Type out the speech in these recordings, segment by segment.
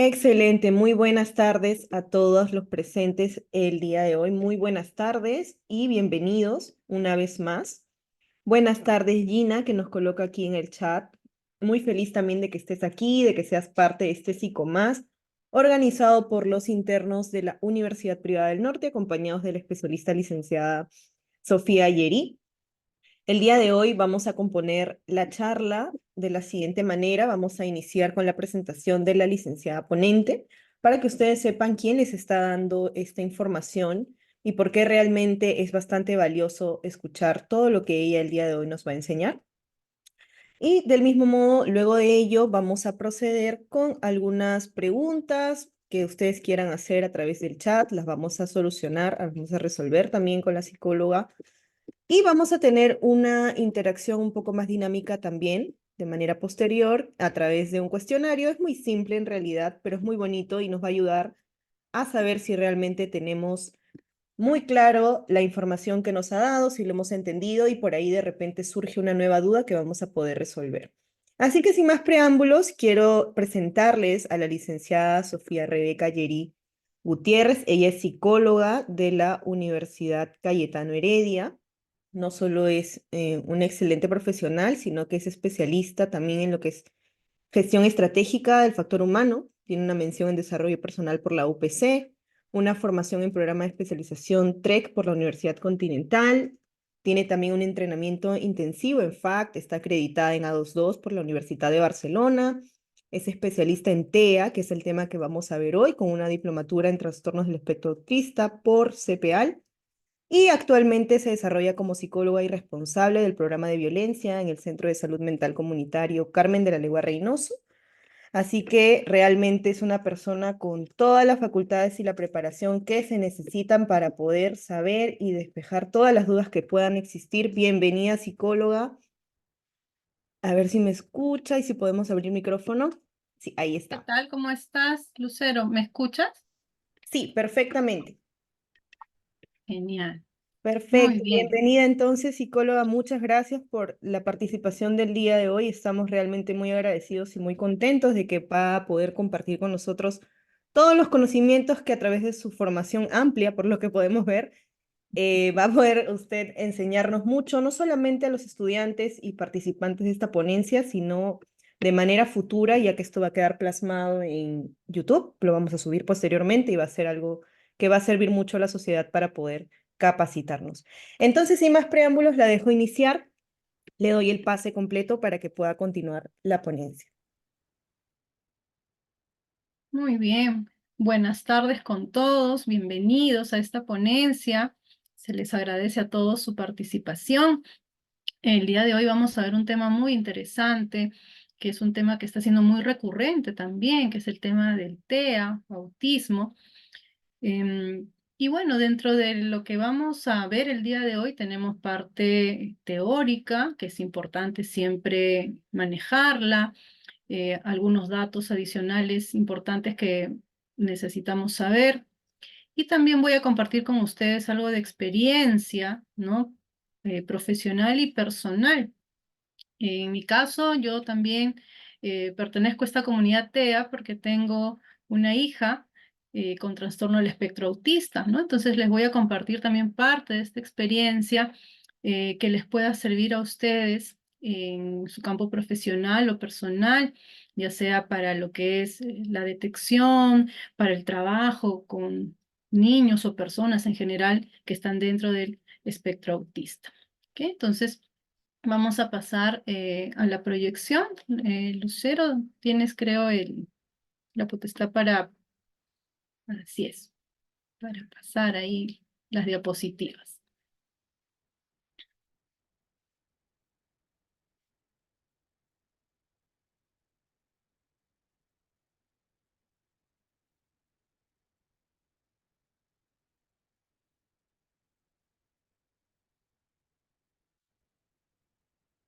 Excelente, muy buenas tardes a todos los presentes el día de hoy. Muy buenas tardes y bienvenidos una vez más. Buenas tardes, Gina, que nos coloca aquí en el chat. Muy feliz también de que estés aquí, de que seas parte de este Psicomás, organizado por los internos de la Universidad Privada del Norte, acompañados de la especialista licenciada Sofía Yeri. El día de hoy vamos a componer la charla de la siguiente manera. Vamos a iniciar con la presentación de la licenciada ponente para que ustedes sepan quién les está dando esta información y por qué realmente es bastante valioso escuchar todo lo que ella el día de hoy nos va a enseñar. Y del mismo modo, luego de ello, vamos a proceder con algunas preguntas que ustedes quieran hacer a través del chat. Las vamos a solucionar, vamos a resolver también con la psicóloga y vamos a tener una interacción un poco más dinámica también, de manera posterior, a través de un cuestionario. Es muy simple en realidad, pero es muy bonito y nos va a ayudar a saber si realmente tenemos muy claro la información que nos ha dado, si lo hemos entendido y por ahí de repente surge una nueva duda que vamos a poder resolver. Así que sin más preámbulos, quiero presentarles a la licenciada Sofía Rebeca Yeri Gutiérrez. Ella es psicóloga de la Universidad Cayetano Heredia. No solo es una excelente profesional, sino que es especialista también en lo que es gestión estratégica del factor humano. Tiene una mención en desarrollo personal por la UPC, una formación en programa de especialización TREC por la Universidad Continental. Tiene también un entrenamiento intensivo en FACT, está acreditada en A22 por la Universidad de Barcelona. Es especialista en TEA, que es el tema que vamos a ver hoy, con una diplomatura en trastornos del espectro autista por CPAL y actualmente se desarrolla como psicóloga y responsable del programa de violencia en el Centro de Salud Mental Comunitario Carmen de la Legua Reynoso. Así que realmente es una persona con todas las facultades y la preparación que se necesitan para poder saber y despejar todas las dudas que puedan existir. Bienvenida, psicóloga. A ver si me escucha y si podemos abrir micrófono. Sí, ahí ¿Qué está. tal? ¿Cómo estás, Lucero? ¿Me escuchas? Sí, perfectamente. Genial. Muy Perfecto, bien. bienvenida entonces, psicóloga. Muchas gracias por la participación del día de hoy. Estamos realmente muy agradecidos y muy contentos de que va a poder compartir con nosotros todos los conocimientos que a través de su formación amplia, por lo que podemos ver, va a poder usted enseñarnos mucho, no solamente a los estudiantes y participantes de esta ponencia, sino de manera futura, ya que esto va a quedar plasmado en YouTube. Lo vamos a subir posteriormente y va a ser algo que va a servir mucho a la sociedad para poder capacitarnos. Entonces, sin más preámbulos, la dejo iniciar. Le doy el pase completo para que pueda continuar la ponencia. Muy bien. Buenas tardes con todos. Bienvenidos a esta ponencia. Se les agradece a todos su participación. El día de hoy vamos a ver un tema muy interesante, que es un tema que está siendo muy recurrente también, que es el tema del TEA, autismo. Y bueno, dentro de lo que vamos a ver el día de hoy tenemos parte teórica, que es importante siempre manejarla, algunos datos adicionales importantes que necesitamos saber. Y también voy a compartir con ustedes algo de experiencia, ¿no? Profesional y personal. En mi caso, yo también pertenezco a esta comunidad TEA porque tengo una hija con trastorno del espectro autista, ¿no? Entonces les voy a compartir también parte de esta experiencia que les pueda servir a ustedes en su campo profesional o personal, ya sea para lo que es la detección, para el trabajo con niños o personas en general que están dentro del espectro autista. ¿Ok? Entonces, vamos a pasar a la proyección. Lucero, tienes, creo, la potestad para, así es, para pasar ahí las diapositivas.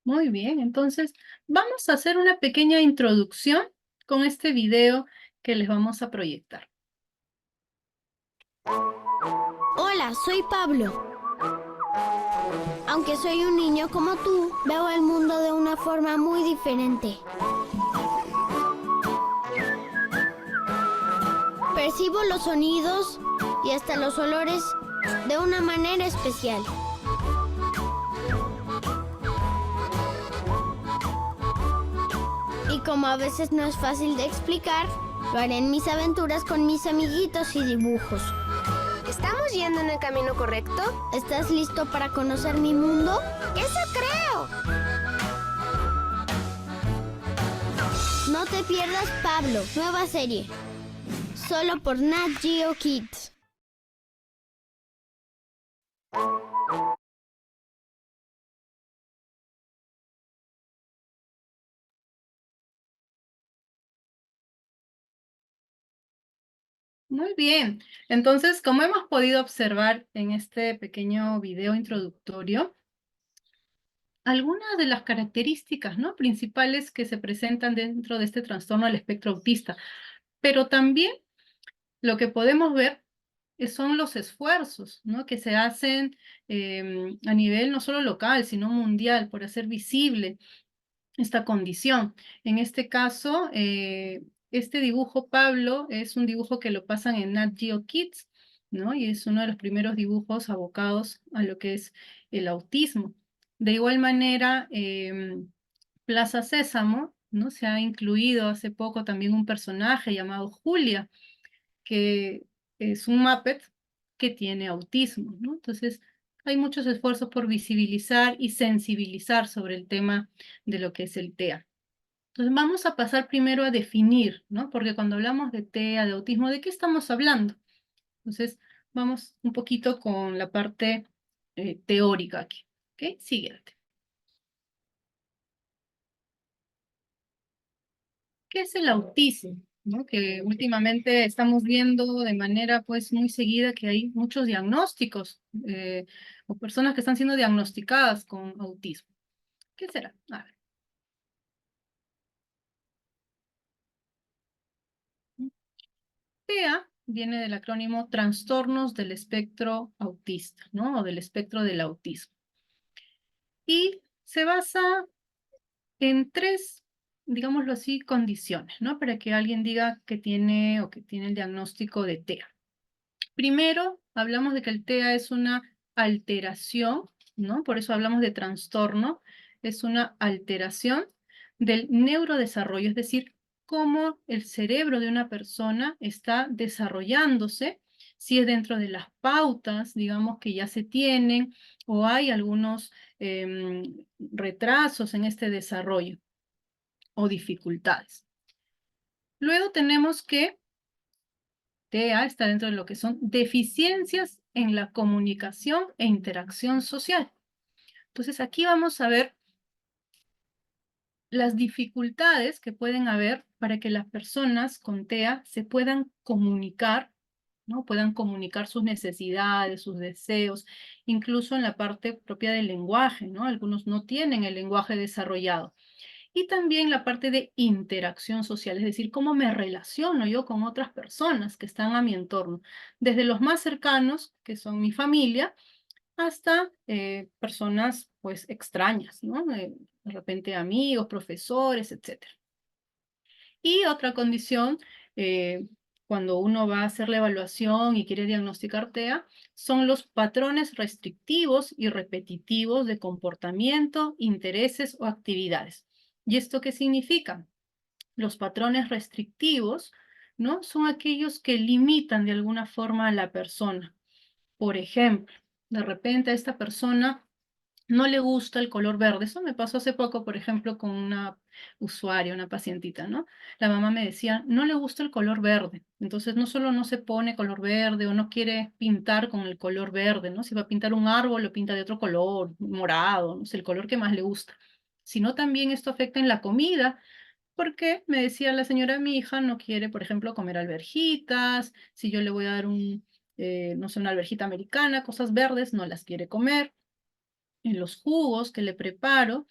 Muy bien, entonces vamos a hacer una pequeña introducción con este video que les vamos a proyectar. Hola, soy Pablo. Aunque soy un niño como tú, veo el mundo de una forma muy diferente. Percibo los sonidos y hasta los olores de una manera especial. Y como a veces no es fácil de explicar, lo haré en mis aventuras con mis amiguitos y dibujos. ¿Estamos yendo en el camino correcto? ¿Estás listo para conocer mi mundo? ¡Eso creo! No te pierdas Pablo, nueva serie. Solo por Nat Geo Kids. Muy bien. Entonces, como hemos podido observar en este pequeño video introductorio, algunas de las características, ¿no?, principales que se presentan dentro de este trastorno del espectro autista, pero también lo que podemos ver son los esfuerzos, ¿no?, que se hacen a nivel no solo local, sino mundial, por hacer visible esta condición. En este caso, este dibujo, Pablo, es un dibujo que lo pasan en Nat Geo Kids, ¿no? Y es uno de los primeros dibujos abocados a lo que es el autismo. De igual manera, Plaza Sésamo, ¿no?, se ha incluido hace poco también un personaje llamado Julia, que es un Muppet que tiene autismo, ¿no? Entonces, hay muchos esfuerzos por visibilizar y sensibilizar sobre el tema de lo que es el TEA. Entonces, vamos a pasar primero a definir, ¿no? Porque cuando hablamos de TEA, de autismo, ¿de qué estamos hablando? Entonces, vamos un poquito con la parte teórica aquí, ¿ok? Siguiente. ¿Qué es el autismo? ¿No? Que últimamente estamos viendo de manera pues muy seguida que hay muchos diagnósticos o personas que están siendo diagnosticadas con autismo. ¿Qué será? A ver. TEA viene del acrónimo Trastornos del Espectro Autista, ¿no? O del espectro del autismo. Y se basa en tres, digámoslo así, condiciones, ¿no? Para que alguien diga que tiene o que tiene el diagnóstico de TEA. Primero, hablamos de que el TEA es una alteración, ¿no? Por eso hablamos de trastorno. Es una alteración del neurodesarrollo, es decir, cómo el cerebro de una persona está desarrollándose, si es dentro de las pautas, digamos, que ya se tienen, o hay algunos retrasos en este desarrollo o dificultades. Luego tenemos que TEA está dentro de lo que son deficiencias en la comunicación e interacción social. Entonces, aquí vamos a ver las dificultades que pueden haber para que las personas con TEA se puedan comunicar, ¿no? Puedan comunicar sus necesidades, sus deseos, incluso en la parte propia del lenguaje, ¿no? Algunos no tienen el lenguaje desarrollado. Y también la parte de interacción social, es decir, cómo me relaciono yo con otras personas que están a mi entorno, desde los más cercanos, que son mi familia, hasta personas pues extrañas, ¿no? De repente amigos, profesores, etcétera. Y otra condición, cuando uno va a hacer la evaluación y quiere diagnosticar TEA, son los patrones restrictivos y repetitivos de comportamiento, intereses o actividades. ¿Y esto qué significa? Los patrones restrictivos, ¿no?, son aquellos que limitan de alguna forma a la persona. Por ejemplo, de repente a esta persona no le gusta el color verde. Eso me pasó hace poco, por ejemplo, con una usuaria, una pacientita, ¿no? La mamá me decía, no le gusta el color verde. Entonces, no solo no se pone color verde o no quiere pintar con el color verde, ¿no? Si va a pintar un árbol, lo pinta de otro color, morado, no sé, el color que más le gusta. Sino también esto afecta en la comida, porque me decía la señora, mi hija no quiere, por ejemplo, comer alverjitas. Si yo le voy a dar no sé, una alverjita americana, cosas verdes, no las quiere comer. En los jugos que le preparo,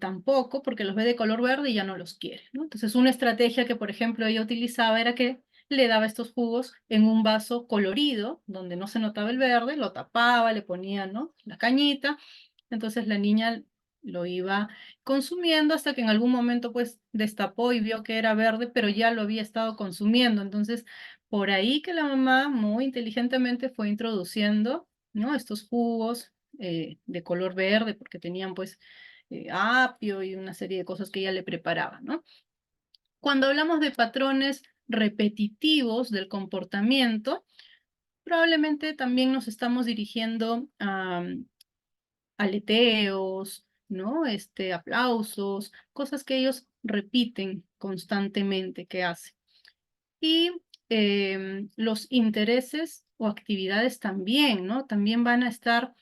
tampoco, porque los ve de color verde y ya no los quiere, ¿no? Entonces, una estrategia que, por ejemplo, ella utilizaba era que le daba estos jugos en un vaso colorido, donde no se notaba el verde, lo tapaba, le ponía, ¿no?, la cañita. Entonces, la niña lo iba consumiendo hasta que en algún momento, pues, destapó y vio que era verde, pero ya lo había estado consumiendo. Entonces, por ahí que la mamá muy inteligentemente fue introduciendo, ¿no? Estos jugos de color verde, porque tenían pues apio y una serie de cosas que ella le preparaba, ¿no? Cuando hablamos de patrones repetitivos del comportamiento, probablemente también nos estamos dirigiendo a aleteos, ¿no? Aplausos, cosas que ellos repiten constantemente que hacen. Y los intereses o actividades también, ¿no? También van a estar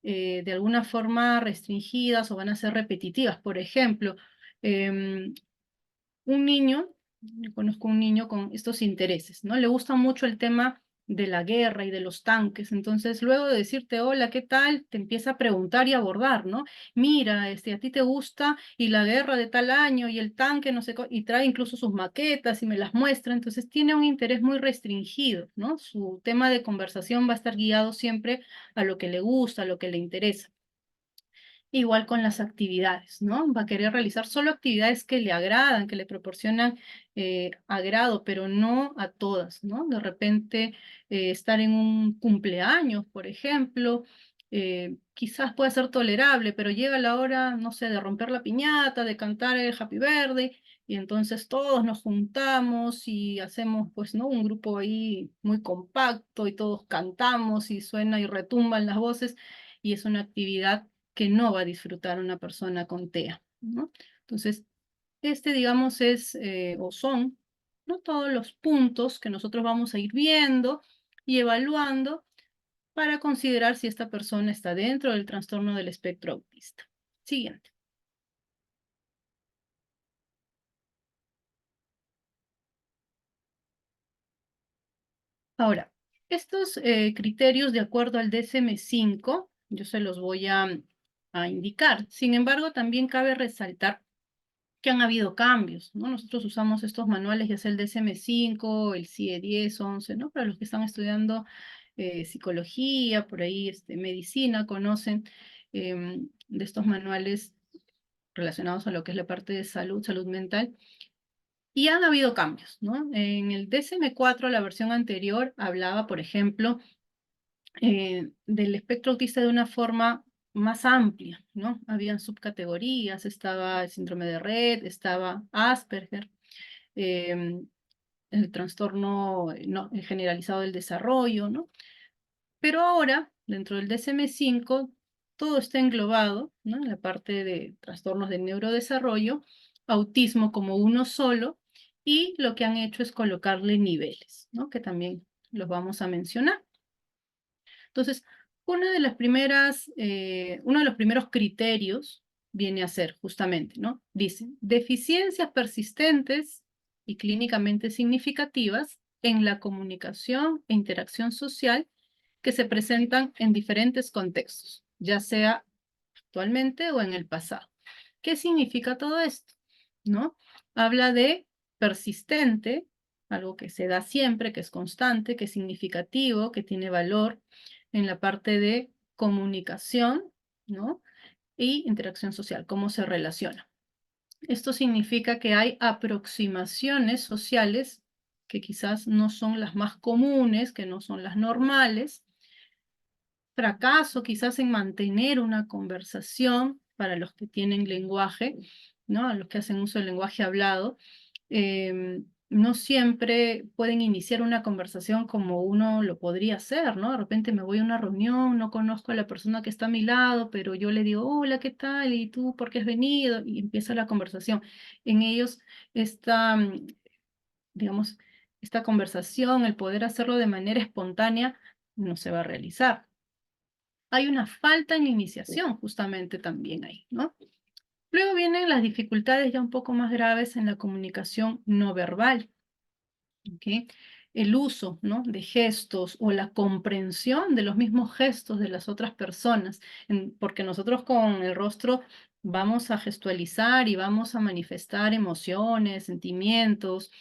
de alguna forma restringidas o van a ser repetitivas. Por ejemplo, un niño, yo conozco un niño con estos intereses, ¿no? Le gusta mucho el tema de la guerra y de los tanques. Entonces, luego de decirte, hola, ¿qué tal? Te empieza a preguntar y abordar, ¿no? Mira, a ti te gusta y la guerra de tal año y el tanque, no sé, y trae incluso sus maquetas y me las muestra. Entonces, tiene un interés muy restringido, ¿no? Su tema de conversación va a estar guiado siempre a lo que le gusta, a lo que le interesa. Igual con las actividades, ¿no? Va a querer realizar solo actividades que le agradan, que le proporcionan agrado, pero no a todas, ¿no? De repente estar en un cumpleaños, por ejemplo, quizás pueda ser tolerable, pero llega la hora, no sé, de romper la piñata, de cantar el Happy Birthday, y entonces todos nos juntamos y hacemos, pues, ¿no? Un grupo ahí muy compacto y todos cantamos y suena y retumban las voces, y es una actividad que no va a disfrutar una persona con TEA, ¿no? Entonces, digamos, es o son, ¿no? Todos los puntos que nosotros vamos a ir viendo y evaluando para considerar si esta persona está dentro del trastorno del espectro autista. Siguiente. Ahora, estos criterios de acuerdo al DSM-5, yo se los voy a indicar. Sin embargo, también cabe resaltar que han habido cambios, ¿no? Nosotros usamos estos manuales, ya sea el DSM-5, el CIE 10, 11, ¿no? Para los que están estudiando psicología, por ahí medicina, conocen de estos manuales relacionados a lo que es la parte de salud, salud mental. Y han habido cambios, ¿no? En el DSM-4, la versión anterior, hablaba, por ejemplo, del espectro autista de una forma más amplia, ¿no? Habían subcategorías, estaba el síndrome de Rett, estaba Asperger, el trastorno generalizado del desarrollo, ¿no? Pero ahora, dentro del DSM-5, todo está englobado, ¿no? En la parte de trastornos del neurodesarrollo, autismo como uno solo, y lo que han hecho es colocarle niveles, ¿no? Que también los vamos a mencionar. Entonces, uno de los primeros criterios viene a ser justamente, ¿no? Dice, deficiencias persistentes y clínicamente significativas en la comunicación e interacción social que se presentan en diferentes contextos, ya sea actualmente o en el pasado. ¿Qué significa todo esto? ¿No? Habla de persistente, algo que se da siempre, que es constante, que es significativo, que tiene valor en la parte de comunicación, ¿no? Y interacción social, cómo se relaciona. Esto significa que hay aproximaciones sociales que quizás no son las más comunes, que no son las normales, fracaso quizás en mantener una conversación para los que tienen lenguaje, ¿no? Los que hacen uso del lenguaje hablado, no siempre pueden iniciar una conversación como uno lo podría hacer, ¿no? De repente me voy a una reunión, no conozco a la persona que está a mi lado, pero yo le digo, hola, ¿qué tal? ¿Y tú por qué has venido? Y empieza la conversación. En ellos está, digamos, esta conversación, el poder hacerlo de manera espontánea, no se va a realizar. Hay una falta en la iniciación justamente también ahí, ¿no? Luego vienen las dificultades ya un poco más graves en la comunicación no verbal, ¿ok? El uso, ¿no? De gestos o la comprensión de los mismos gestos de las otras personas, porque nosotros con el rostro vamos a gestualizar y vamos a manifestar emociones, sentimientos,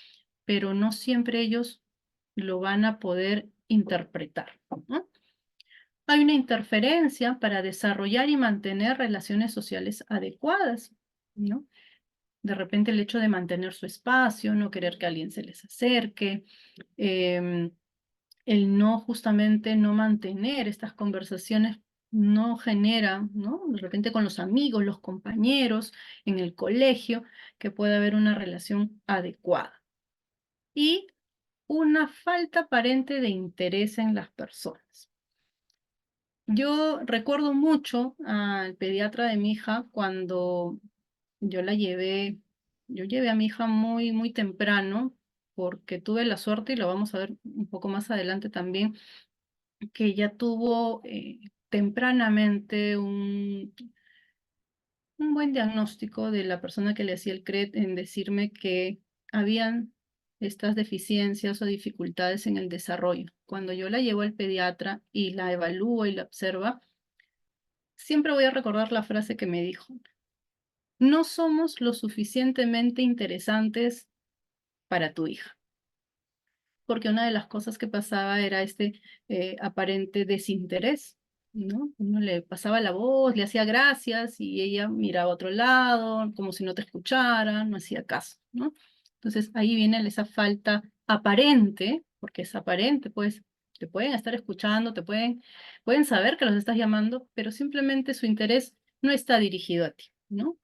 pero no siempre ellos lo van a poder interpretar, ¿no? Hay una interferencia para desarrollar y mantener relaciones sociales adecuadas, ¿no? De repente el hecho de mantener su espacio, no querer que alguien se les acerque, em, el justamente no mantener estas conversaciones no genera, ¿no? De repente con los amigos, los compañeros, en el colegio, que pueda haber una relación adecuada. Y una falta aparente de interés en las personas. Yo recuerdo mucho al pediatra de mi hija cuando yo yo llevé a mi hija muy, muy temprano, porque tuve la suerte, y lo vamos a ver un poco más adelante también, que ella tuvo tempranamente un buen diagnóstico de la persona que le hacía el CRET en decirme que habían estas deficiencias o dificultades en el desarrollo. Cuando yo la llevo al pediatra y la evalúo y la observa, siempre voy a recordar la frase que me dijo: no somos lo suficientemente interesantes para tu hija. Porque una de las cosas que pasaba era este aparente desinterés, ¿no? Uno le pasaba la voz, le hacía gracias y ella miraba a otro lado, como si no te escuchara, no hacía caso, ¿no? Entonces ahí viene esa falta aparente, porque es aparente, pues te pueden estar escuchando, pueden saber que los estás llamando, pero simplemente su interés no está dirigido a ti, ¿no?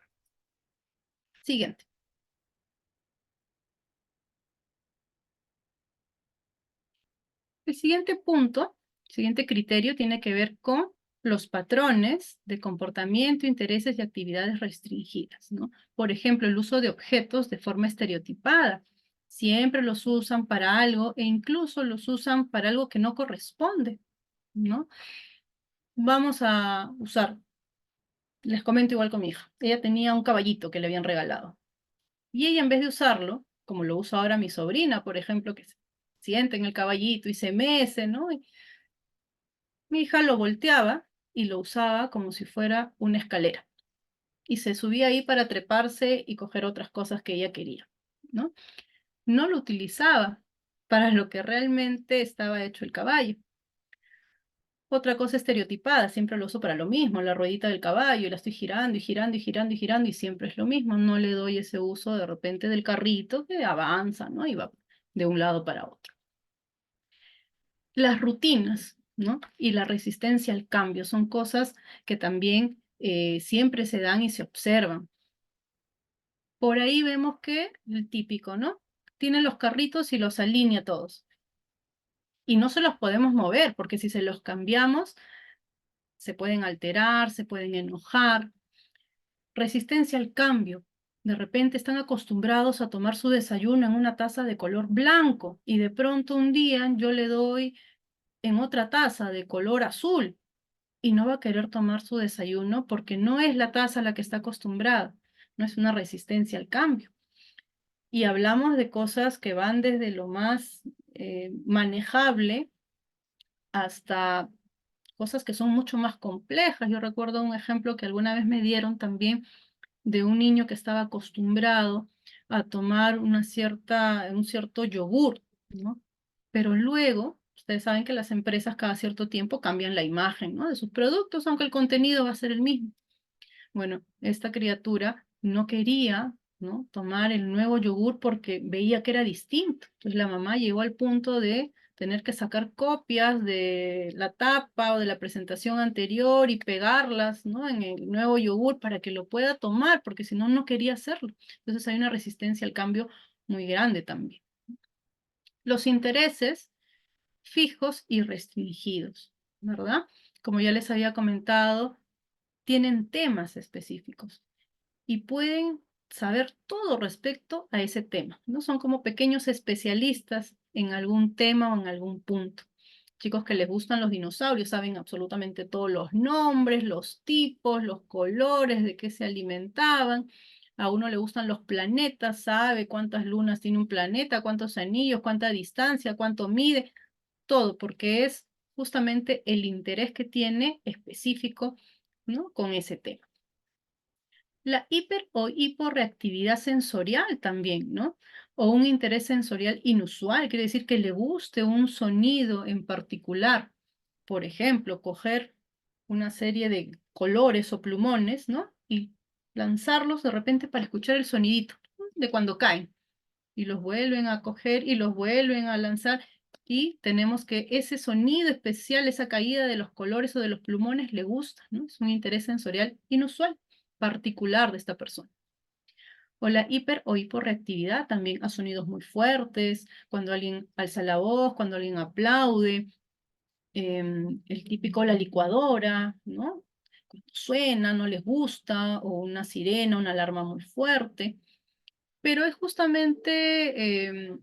Siguiente. El siguiente punto, el siguiente criterio tiene que ver con los patrones de comportamiento, intereses y actividades restringidas, ¿no? Por ejemplo, el uso de objetos de forma estereotipada. Siempre los usan para algo e incluso los usan para algo que no corresponde, ¿no? Vamos a usar, les comento igual con mi hija. Ella tenía un caballito que le habían regalado. Y ella, en vez de usarlo, como lo usa ahora mi sobrina, por ejemplo, que se sienta en el caballito y se mece, ¿no? Mi hija lo volteaba y lo usaba como si fuera una escalera. Y se subía ahí para treparse y coger otras cosas que ella quería, ¿no? No lo utilizaba para lo que realmente estaba hecho el caballo. Otra cosa estereotipada, siempre lo uso para lo mismo, la ruedita del caballo, y la estoy girando y girando y girando y girando y siempre es lo mismo. No le doy ese uso de repente del carrito que avanza, ¿no? Y va de un lado para otro. Las rutinas, ¿no? Y la resistencia al cambio son cosas que también siempre se dan y se observan. Por ahí vemos que el típico, ¿no? Tiene los carritos y los alinea todos. Y no se los podemos mover, porque si se los cambiamos, se pueden alterar, se pueden enojar. Resistencia al cambio. De repente están acostumbrados a tomar su desayuno en una taza de color blanco y de pronto un día yo le doy en otra taza de color azul y no va a querer tomar su desayuno porque no es la taza a la que está acostumbrada, no es una resistencia al cambio. Y hablamos de cosas que van desde lo más manejable hasta cosas que son mucho más complejas. Yo recuerdo un ejemplo que alguna vez me dieron también de un niño que estaba acostumbrado a tomar un cierto yogur, ¿no? Pero luego, ustedes saben que las empresas cada cierto tiempo cambian la imagen, ¿no? De sus productos, aunque el contenido va a ser el mismo. Bueno, esta criatura no quería, ¿no?, tomar el nuevo yogur porque veía que era distinto. Entonces la mamá llegó al punto de tener que sacar copias de la tapa o de la presentación anterior y pegarlas, ¿no?, en el nuevo yogur para que lo pueda tomar, porque si no, no quería hacerlo. Entonces hay una resistencia al cambio muy grande también. Los intereses fijos y restringidos, ¿verdad? Como ya les había comentado, tienen temas específicos y pueden saber todo respecto a ese tema, ¿no? Son como pequeños especialistas en algún tema o en algún punto. Chicos que les gustan los dinosaurios saben absolutamente todos los nombres, los tipos, los colores, de qué se alimentaban. A uno le gustan los planetas, sabe cuántas lunas tiene un planeta, cuántos anillos, cuánta distancia, cuánto mide, todo, porque es justamente el interés que tiene específico, ¿no?, con ese tema. La hiper o hiporreactividad sensorial también, ¿no? O un interés sensorial inusual, quiere decir que le guste un sonido en particular. Por ejemplo, coger una serie de colores o plumones, ¿no? Y lanzarlos de repente para escuchar el sonidito, ¿no?, de cuando caen. Y los vuelven a coger y los vuelven a lanzar. Y tenemos que ese sonido especial, esa caída de los colores o de los plumones le gusta, ¿no? Es un interés sensorial inusual, particular de esta persona. O la hiper o hiporreactividad también a sonidos muy fuertes, cuando alguien alza la voz, cuando alguien aplaude, el típico la licuadora, ¿no? Cuando suena, no les gusta, o una sirena, una alarma muy fuerte. Pero es justamente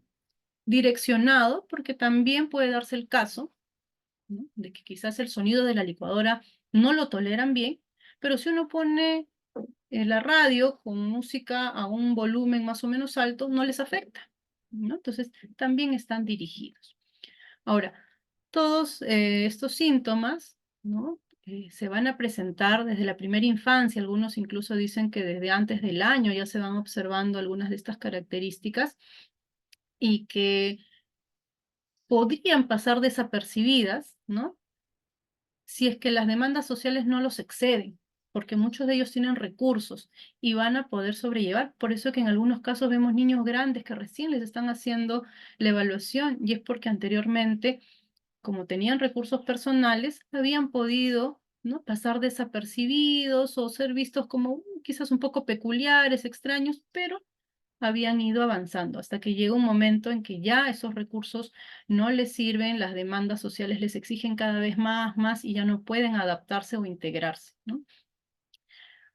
direccionado porque también puede darse el caso, ¿no?, de que quizás el sonido de la licuadora no lo toleran bien, pero si uno pone la radio con música a un volumen más o menos alto, no les afecta, ¿no? Entonces, también están dirigidos. Ahora, todos estos síntomas, ¿no?, se van a presentar desde la primera infancia. Algunos incluso dicen que desde antes del año ya se van observando algunas de estas características y que podrían pasar desapercibidas, ¿no?, si es que las demandas sociales no los exceden, porque muchos de ellos tienen recursos y van a poder sobrellevar. Por eso que en algunos casos vemos niños grandes que recién les están haciendo la evaluación, y es porque anteriormente, como tenían recursos personales, habían podido, ¿no?, pasar desapercibidos o ser vistos como quizás un poco peculiares, extraños, pero habían ido avanzando hasta que llega un momento en que ya esos recursos no les sirven, las demandas sociales les exigen cada vez más, más, y ya no pueden adaptarse o integrarse, ¿no?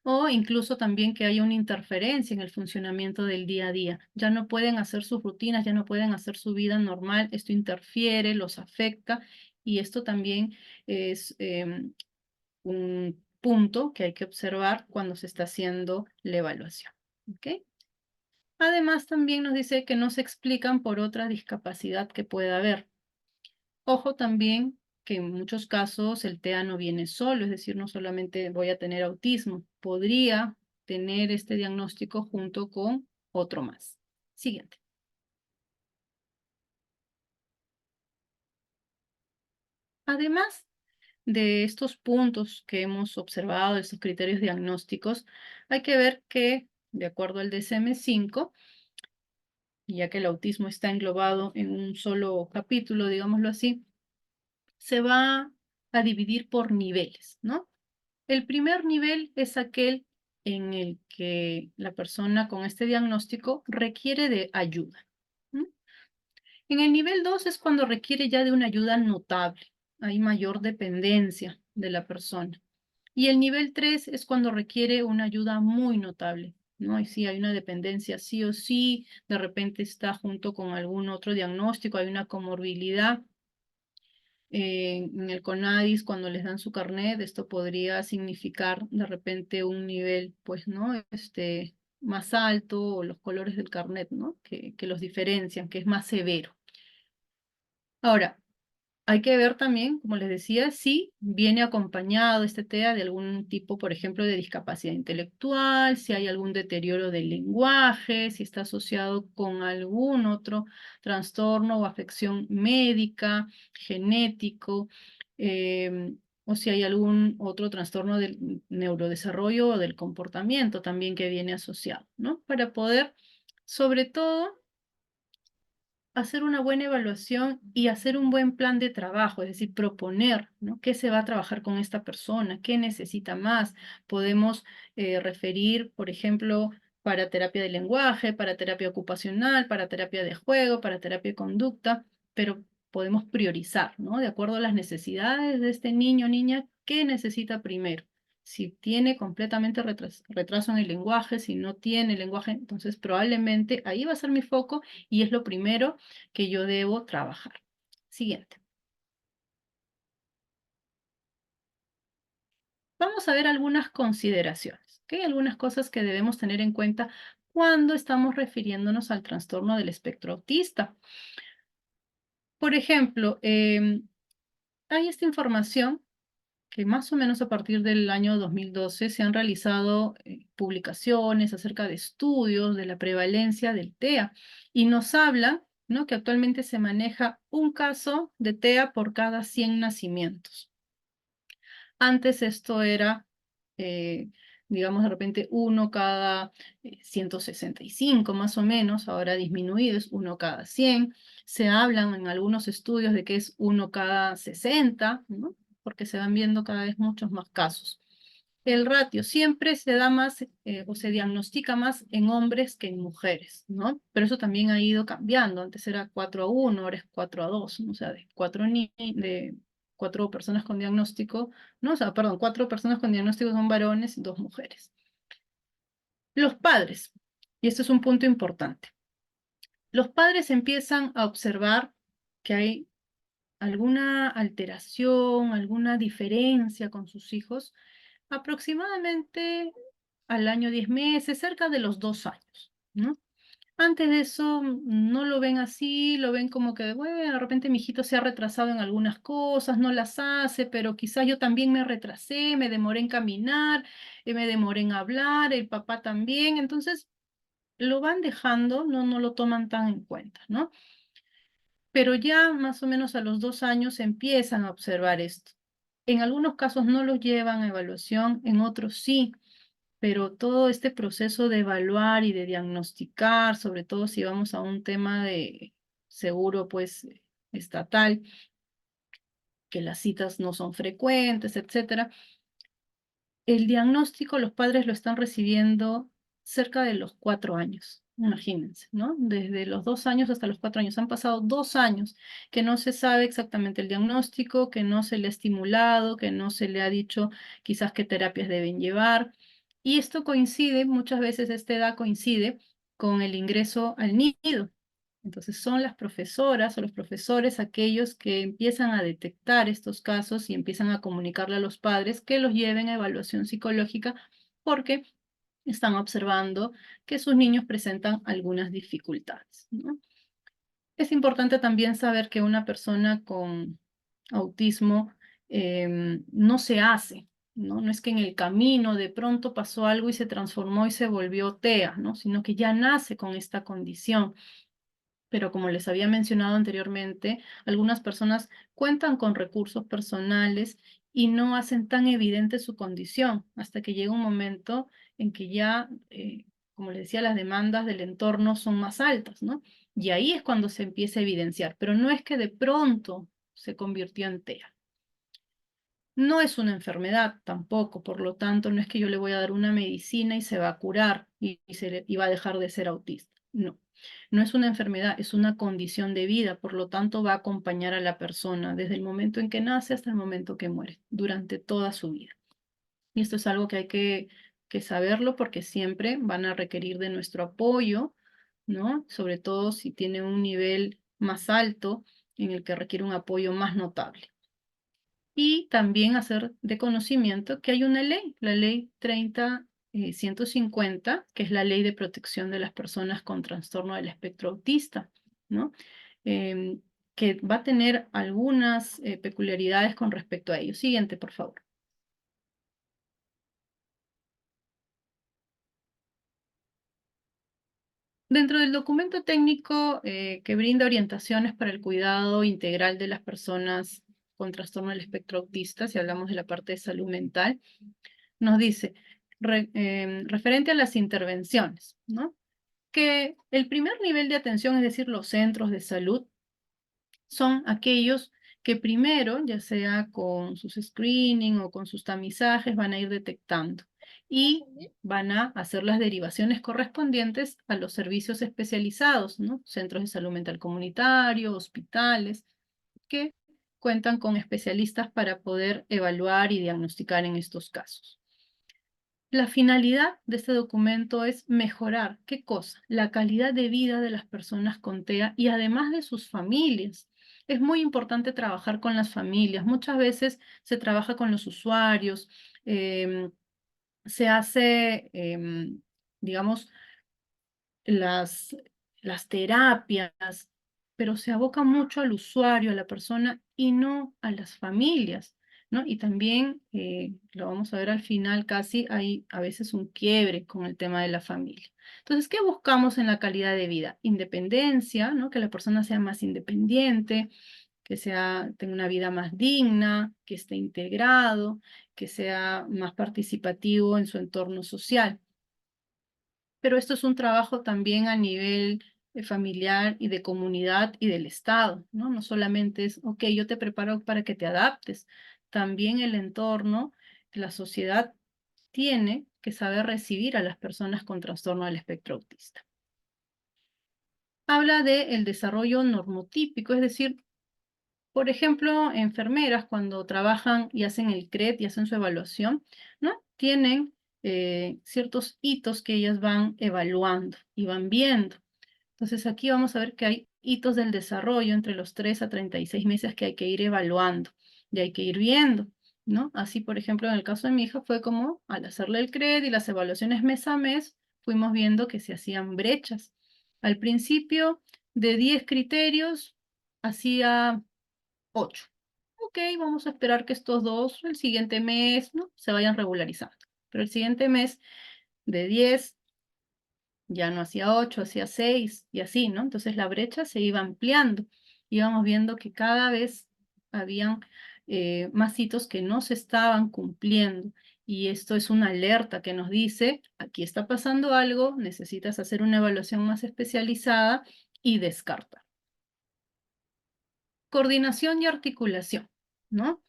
O incluso también que haya una interferencia en el funcionamiento del día a día. Ya no pueden hacer sus rutinas, ya no pueden hacer su vida normal, esto interfiere, los afecta, y esto también es un punto que hay que observar cuando se está haciendo la evaluación. ¿Ok? Además, también nos dice que no se explican por otra discapacidad que pueda haber. Ojo también que en muchos casos el TEA no viene solo, es decir, no solamente voy a tener autismo, podría tener este diagnóstico junto con otro más. Siguiente. Además de estos puntos que hemos observado, estos criterios diagnósticos, hay que ver que, de acuerdo al DSM-5, y ya que el autismo está englobado en un solo capítulo, digámoslo así, se va a dividir por niveles, ¿no? El primer nivel es aquel en el que la persona con este diagnóstico requiere de ayuda, ¿no? En el nivel 2 es cuando requiere ya de una ayuda notable, hay mayor dependencia de la persona. Y el nivel 3 es cuando requiere una ayuda muy notable, ¿no? Y sí, hay una dependencia sí o sí, de repente está junto con algún otro diagnóstico, hay una comorbilidad. En el CONADIS, cuando les dan su carnet, esto podría significar de repente un nivel, pues, ¿no?, más alto, o los colores del carnet, ¿no?, que los diferencian, que es más severo. Ahora, hay que ver también, como les decía, si viene acompañado este TEA de algún tipo, por ejemplo, de discapacidad intelectual, si hay algún deterioro del lenguaje, si está asociado con algún otro trastorno o afección médica, genético, o si hay algún otro trastorno del neurodesarrollo o del comportamiento también que viene asociado, ¿no? Para poder, sobre todo, hacer una buena evaluación y hacer un buen plan de trabajo, es decir, proponer, ¿no?, qué se va a trabajar con esta persona, qué necesita más. Podemos referir, por ejemplo, para terapia de lenguaje, para terapia ocupacional, para terapia de juego, para terapia de conducta, pero podemos priorizar, ¿no?, de acuerdo a las necesidades de este niño o niña, qué necesita primero. Si tiene completamente retraso en el lenguaje, si no tiene lenguaje, entonces probablemente ahí va a ser mi foco y es lo primero que yo debo trabajar. Siguiente. Vamos a ver algunas consideraciones, ¿ok? Algunas cosas que debemos tener en cuenta cuando estamos refiriéndonos al trastorno del espectro autista. Por ejemplo, hay esta información que más o menos a partir del año 2012 se han realizado publicaciones acerca de estudios de la prevalencia del TEA, y nos habla, ¿no?, que actualmente se maneja un caso de TEA por cada 100 nacimientos. Antes esto era digamos de repente uno cada 165 más o menos, ahora disminuido es uno cada 100. Se hablan en algunos estudios de que es uno cada 60, ¿no? Porque se van viendo cada vez muchos más casos. El ratio siempre se da más o se diagnostica más en hombres que en mujeres, ¿no? Pero eso también ha ido cambiando. Antes era 4:1, ahora es 4:2, ¿no? O sea, de 4 personas con diagnóstico, no, o sea, perdón, 4 personas con diagnóstico son varones y 2 mujeres. Los padres, y esto es un punto importante. Los padres empiezan a observar que hay alguna alteración, alguna diferencia con sus hijos aproximadamente al año 10 meses, cerca de los 2 años, ¿no? Antes de eso no lo ven así, lo ven como que, bueno, de repente mi hijito se ha retrasado en algunas cosas, no las hace, pero quizás yo también me retrasé, me demoré en caminar, me demoré en hablar, el papá también, entonces lo van dejando, no lo toman tan en cuenta, ¿no? Pero ya más o menos a los 2 años empiezan a observar esto. En algunos casos no los llevan a evaluación, en otros sí, pero todo este proceso de evaluar y de diagnosticar, sobre todo si vamos a un tema de seguro, pues, estatal, que las citas no son frecuentes, etcétera, el diagnóstico los padres lo están recibiendo cerca de los 4 años, imagínense, ¿no? Desde los 2 años hasta los 4 años. Han pasado 2 años que no se sabe exactamente el diagnóstico, que no se le ha estimulado, que no se le ha dicho quizás qué terapias deben llevar. Y esto coincide, muchas veces esta edad coincide con el ingreso al nido. Entonces son las profesoras o los profesores aquellos que empiezan a detectar estos casos y empiezan a comunicarle a los padres que los lleven a evaluación psicológica porque están observando que sus niños presentan algunas dificultades, ¿no? Es importante también saber que una persona con autismo no se hace, ¿no? No es que en el camino de pronto pasó algo y se transformó y se volvió TEA, ¿no? Sino que ya nace con esta condición. Pero como les había mencionado anteriormente, algunas personas cuentan con recursos personales y no hacen tan evidente su condición hasta que llega un momento en que ya, como les decía, las demandas del entorno son más altas, ¿no? Y ahí es cuando se empieza a evidenciar, pero no es que de pronto se convirtió en TEA. No es una enfermedad tampoco, por lo tanto, no es que yo le voy a dar una medicina y se va a curar y va a dejar de ser autista. No, no es una enfermedad, es una condición de vida, por lo tanto va a acompañar a la persona desde el momento en que nace hasta el momento que muere, durante toda su vida. Y esto es algo que hay que saberlo porque siempre van a requerir de nuestro apoyo, ¿no? Sobre todo si tiene un nivel más alto en el que requiere un apoyo más notable. Y también hacer de conocimiento que hay una ley, la ley 30.150, que es la ley de protección de las personas con trastorno del espectro autista, ¿no? Que va a tener algunas peculiaridades con respecto a ello. Siguiente, por favor. Dentro del documento técnico que brinda orientaciones para el cuidado integral de las personas con trastorno del espectro autista, si hablamos de la parte de salud mental, nos dice, referente a las intervenciones, ¿no? Que el primer nivel de atención, es decir, los centros de salud, son aquellos que primero, ya sea con sus screening o con sus tamizajes, van a ir detectando y van a hacer las derivaciones correspondientes a los servicios especializados, ¿no? Centros de salud mental comunitario, hospitales, que cuentan con especialistas para poder evaluar y diagnosticar en estos casos. La finalidad de este documento es mejorar, ¿qué cosa? La calidad de vida de las personas con TEA y además de sus familias. Es muy importante trabajar con las familias. Muchas veces se trabaja con los usuarios, se hace, digamos, las, las terapias, pero se aboca mucho al usuario, a la persona y no a las familias, ¿no? Y también, lo vamos a ver al final casi, hay a veces un quiebre con el tema de la familia. Entonces, ¿qué buscamos en la calidad de vida? Independencia, ¿no? Que la persona sea más independiente, que tenga una vida más digna, que esté integrado, que sea más participativo en su entorno social. Pero esto es un trabajo también a nivel familiar y de comunidad y del Estado, ¿no? No solamente es, ok, yo te preparo para que te adaptes, también el entorno, la sociedad tiene que saber recibir a las personas con trastorno del espectro autista. Habla del desarrollo normotípico, es decir, por ejemplo, enfermeras cuando trabajan y hacen el CRET y hacen su evaluación, ¿no? Tienen ciertos hitos que ellas van evaluando y van viendo. Entonces aquí vamos a ver que hay hitos del desarrollo entre los 3 a 36 meses que hay que ir evaluando y hay que ir viendo, ¿no? Así, por ejemplo, en el caso de mi hija fue como al hacerle el CRED y las evaluaciones mes a mes, fuimos viendo que se hacían brechas. Al principio, de 10 criterios, hacía 8. Ok, vamos a esperar que estos dos el siguiente mes, ¿no?, se vayan regularizando. Pero el siguiente mes, de 10, ya no hacía 8, hacía 6 y así, ¿no? Entonces la brecha se iba ampliando. Íbamos viendo que cada vez habían más hitos que no se estaban cumpliendo. Y esto es una alerta que nos dice, aquí está pasando algo, necesitas hacer una evaluación más especializada y descarta. Coordinación y articulación, ¿no?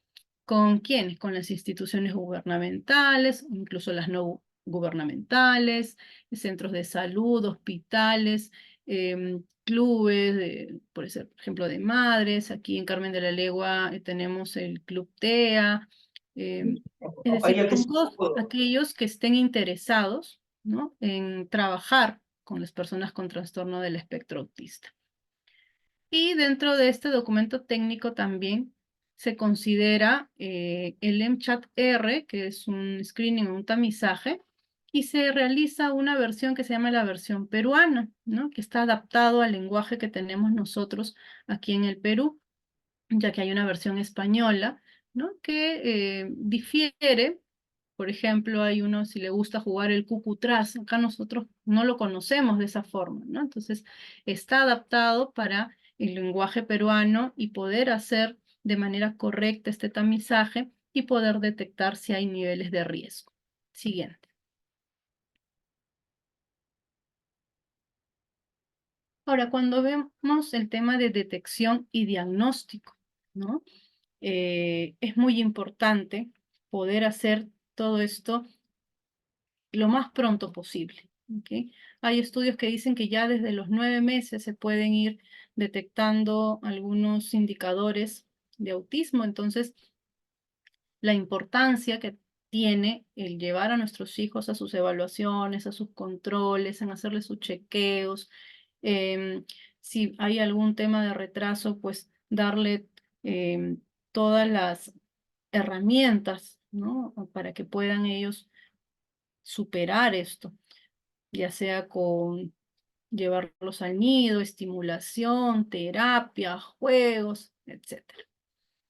¿Con quiénes? Con las instituciones gubernamentales, incluso las no gubernamentales, centros de salud, hospitales, clubes, por ejemplo, de madres. Aquí en Carmen de la Legua tenemos el Club TEA. Es decir, con todos aquellos que estén interesados, ¿no?, en trabajar con las personas con trastorno del espectro autista. Y dentro de este documento técnico también se considera el MCHAT-R, que es un screening, un tamizaje, y se realiza una versión que se llama la versión peruana, ¿no?, que está adaptado al lenguaje que tenemos nosotros aquí en el Perú, ya que hay una versión española, ¿no?, que difiere. Por ejemplo, hay uno, si le gusta jugar el cucutraz, acá nosotros no lo conocemos de esa forma, ¿no? Entonces, está adaptado para el lenguaje peruano y poder hacer de manera correcta este tamizaje y poder detectar si hay niveles de riesgo. Siguiente. Ahora, cuando vemos el tema de detección y diagnóstico, ¿no? Es muy importante poder hacer todo esto lo más pronto posible. ¿Ok? Hay estudios que dicen que ya desde los 9 meses se pueden ir detectando algunos indicadores de autismo. Entonces, la importancia que tiene el llevar a nuestros hijos a sus evaluaciones, a sus controles, en hacerles sus chequeos. Si hay algún tema de retraso, pues darle todas las herramientas, ¿no?, para que puedan ellos superar esto, ya sea con llevarlos al nido, estimulación, terapia, juegos, etcétera.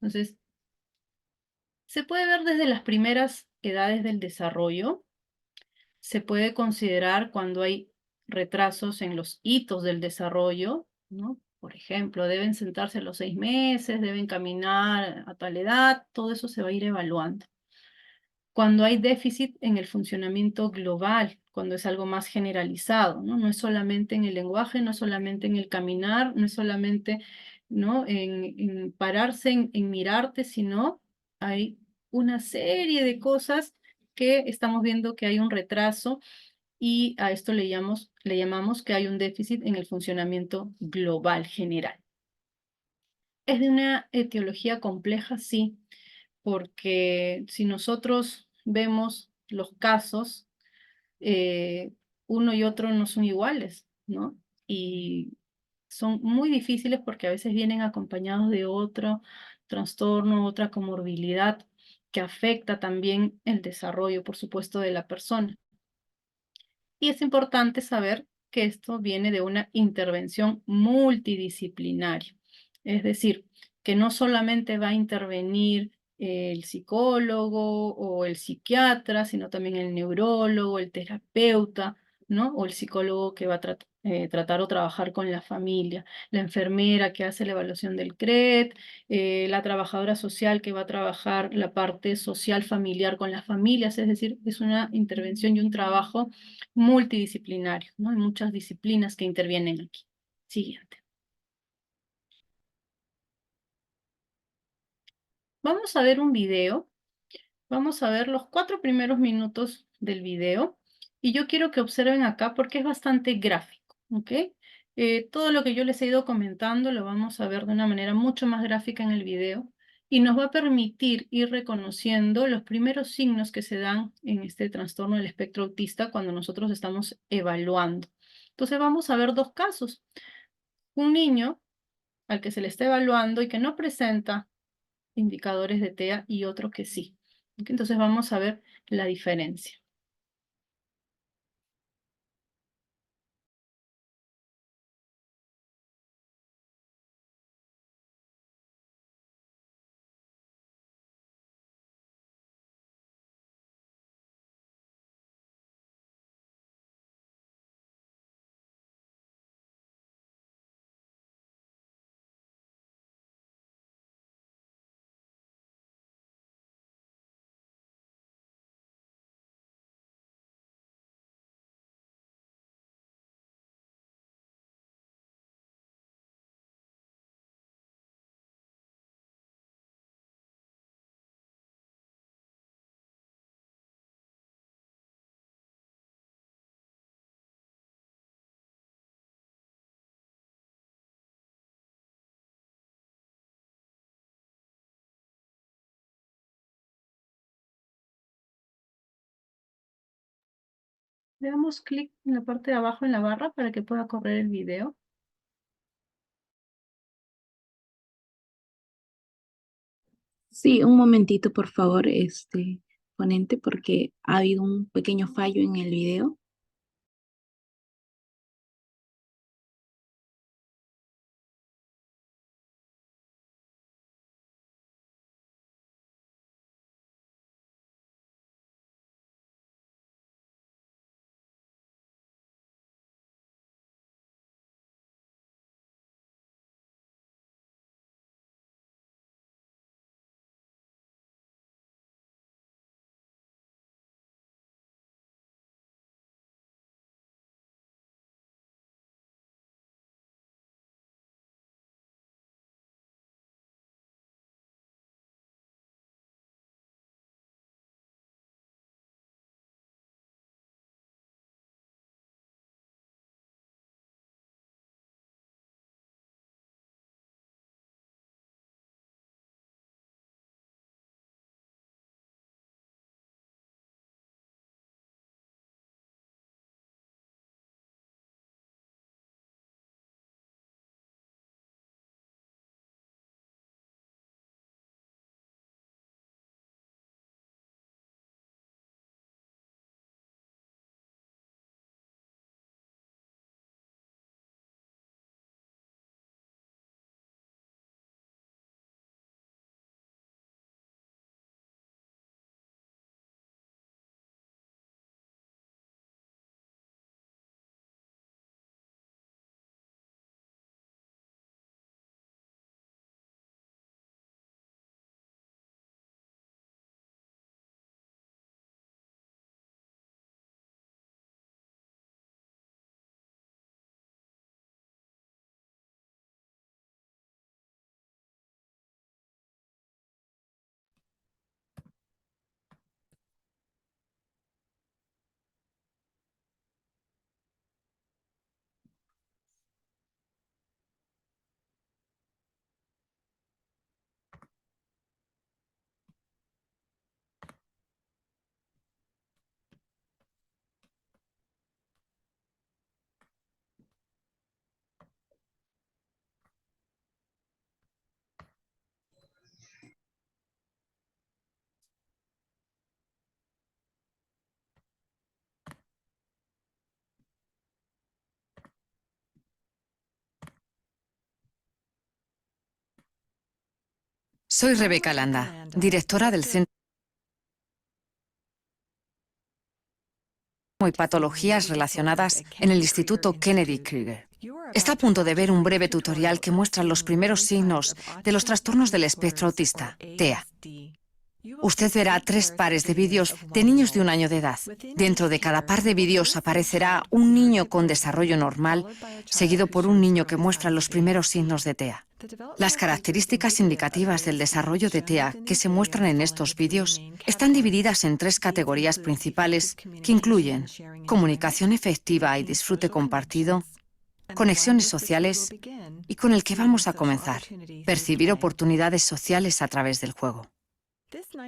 Entonces, se puede ver desde las primeras edades del desarrollo, se puede considerar cuando hay retrasos en los hitos del desarrollo, ¿no? Por ejemplo, deben sentarse a los 6 meses, deben caminar a tal edad, todo eso se va a ir evaluando. Cuando hay déficit en el funcionamiento global, cuando es algo más generalizado, ¿no? No es solamente en el lenguaje, no es solamente en el caminar, no es solamente, ¿no?, en pararse, en mirarte, sino hay una serie de cosas que estamos viendo que hay un retraso y a esto le llamamos que hay un déficit en el funcionamiento global general. ¿Es de una etiología compleja? Sí, porque si nosotros vemos los casos, uno y otro no son iguales, ¿no? Y son muy difíciles porque a veces vienen acompañados de otro trastorno, otra comorbilidad que afecta también el desarrollo, por supuesto, de la persona. Y es importante saber que esto viene de una intervención multidisciplinaria. Es decir, que no solamente va a intervenir el psicólogo o el psiquiatra, sino también el neurólogo, el terapeuta, ¿no?, o el psicólogo que va a tratar o trabajar con la familia, la enfermera que hace la evaluación del CRED, la trabajadora social que va a trabajar la parte social familiar con las familias, es decir, es una intervención y un trabajo multidisciplinario, ¿no? Hay muchas disciplinas que intervienen aquí. Siguiente. Vamos a ver un video. Vamos a ver los 4 primeros minutos del video y yo quiero que observen acá porque es bastante gráfico, ¿ok? Todo lo que yo les he ido comentando lo vamos a ver de una manera mucho más gráfica en el video y nos va a permitir ir reconociendo los primeros signos que se dan en este trastorno del espectro autista cuando nosotros estamos evaluando. Entonces vamos a ver 2 casos. Un niño al que se le está evaluando y que no presenta indicadores de TEA y otro que sí. ¿Ok? Entonces vamos a ver la diferencia. Le damos clic en la parte de abajo en la barra para que pueda correr el video. Sí, un momentito, por favor, ponente, porque ha habido un pequeño fallo en el video. Soy Rebeca Landa, directora del Centro y patologías relacionadas en el Instituto Kennedy Krieger. Está a punto de ver un breve tutorial que muestra los primeros signos de los trastornos del espectro autista, TEA. Usted verá 3 pares de vídeos de niños de 1 año de edad. Dentro de cada par de vídeos aparecerá un niño con desarrollo normal, seguido por un niño que muestra los primeros signos de TEA. Las características indicativas del desarrollo de TEA que se muestran en estos vídeos están divididas en 3 categorías principales que incluyen comunicación efectiva y disfrute compartido, conexiones sociales y con el que vamos a comenzar, percibir oportunidades sociales a través del juego.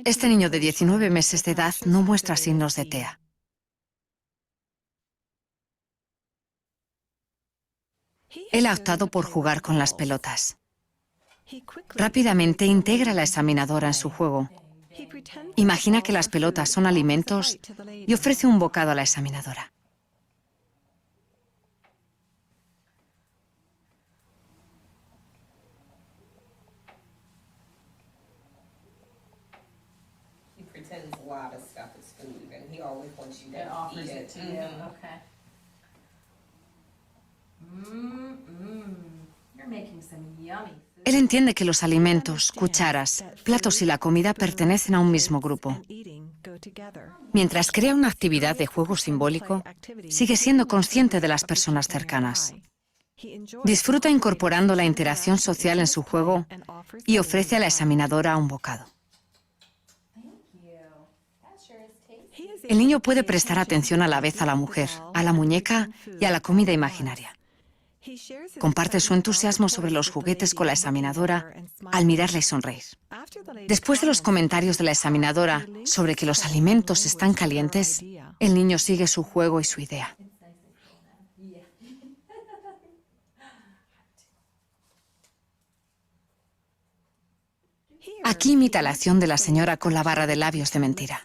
Este niño de 19 meses de edad no muestra signos de TEA. Él ha optado por jugar con las pelotas. Rápidamente integra a la examinadora en su juego. Imagina que las pelotas son alimentos y ofrece un bocado a la examinadora. Él entiende que los alimentos, cucharas, platos y la comida pertenecen a un mismo grupo. Mientras crea una actividad de juego simbólico, sigue siendo consciente de las personas cercanas. Disfruta incorporando la interacción social en su juego y ofrece a la examinadora un bocado. El niño puede prestar atención a la vez a la mujer, a la muñeca y a la comida imaginaria. Comparte su entusiasmo sobre los juguetes con la examinadora al mirarla y sonreír. Después de los comentarios de la examinadora sobre que los alimentos están calientes, el niño sigue su juego y su idea. Aquí imita la acción de la señora con la barra de labios de mentira.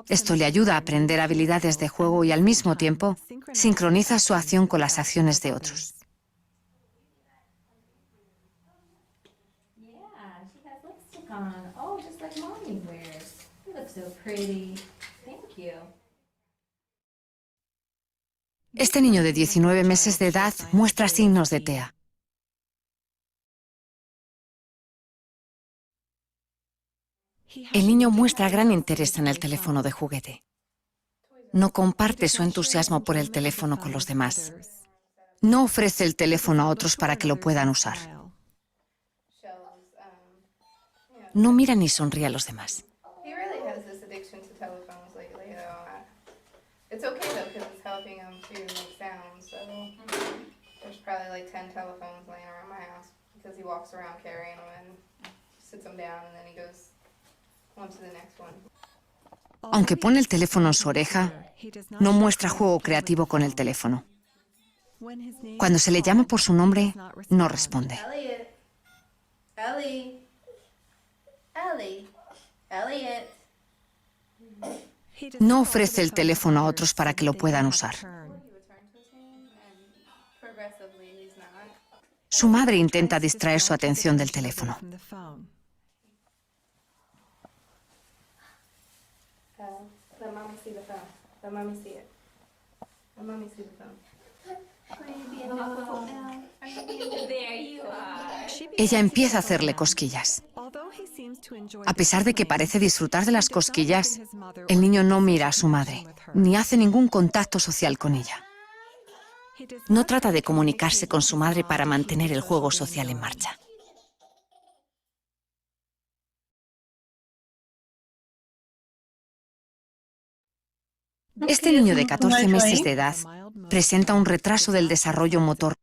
Esto le ayuda a aprender habilidades de juego y al mismo tiempo sincroniza su acción con las acciones de otros. Este niño de 19 meses de edad muestra signos de TEA. El niño muestra gran interés en el teléfono de juguete. No comparte su entusiasmo por el teléfono con los demás. No ofrece el teléfono a otros para que lo puedan usar. No mira ni sonríe a los demás. He really has this addiction to telephones lately, though. It's okay though, because it's helping him to make sounds. So there's probably like 10 telephones laying around my house because he walks around carrying them and sits them down, and then he goes on to the next one. Aunque pone el teléfono en su oreja, no muestra juego creativo con el teléfono. Cuando se le llama por su nombre, no responde. Elliot, Ellie, Ellie, Elliot. No ofrece el teléfono a otros para que lo puedan usar. Progressively, he's not. Su madre intenta distraer su atención del teléfono. Let mommy see the phone. Let mommy see it. Let mommy see the phone. Ella empieza a hacerle cosquillas. A pesar de que parece disfrutar de las cosquillas, el niño no mira a su madre, ni hace ningún contacto social con ella. No trata de comunicarse con su madre para mantener el juego social en marcha. Este niño de 14 meses de edad presenta un retraso del desarrollo motor.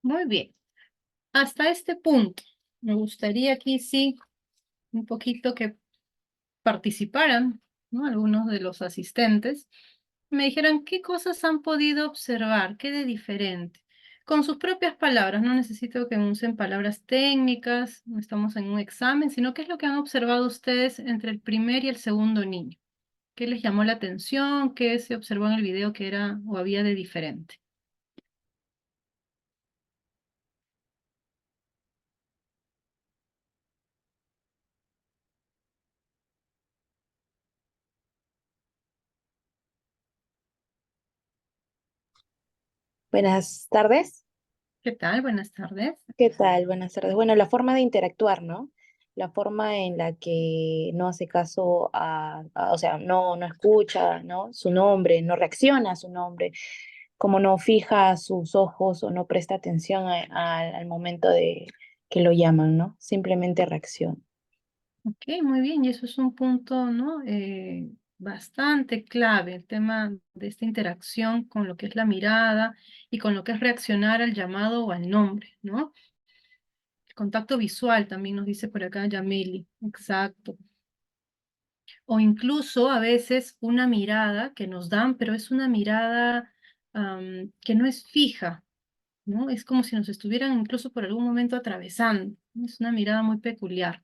Muy bien. Hasta este punto, me gustaría aquí sí un poquito que participaran, ¿no? Algunos de los asistentes, me dijeran qué cosas han podido observar, qué de diferente, con sus propias palabras. No necesito que usen palabras técnicas, no estamos en un examen, sino qué es lo que han observado ustedes entre el primer y el segundo niño. ¿Qué les llamó la atención? ¿Qué se observó en el video que era o había de diferente? Buenas tardes. ¿Qué tal? Buenas tardes. ¿Qué tal? Buenas tardes. Bueno, la forma de interactuar, ¿no? La forma en la que no hace caso o sea, no escucha, ¿no? Su nombre, no reacciona a su nombre, como no fija sus ojos o no presta atención al momento de que lo llaman, ¿no? Simplemente reacciona. Ok, muy bien, y eso es un punto, ¿no? Bastante clave, el tema de esta interacción con lo que es la mirada y con lo que es reaccionar al llamado o al nombre, ¿no? El contacto visual también nos dice por acá Yamili, exacto. O incluso a veces una mirada que nos dan, pero es una mirada que no es fija, ¿no? Es como si nos estuvieran incluso por algún momento atravesando, ¿no? Es una mirada muy peculiar.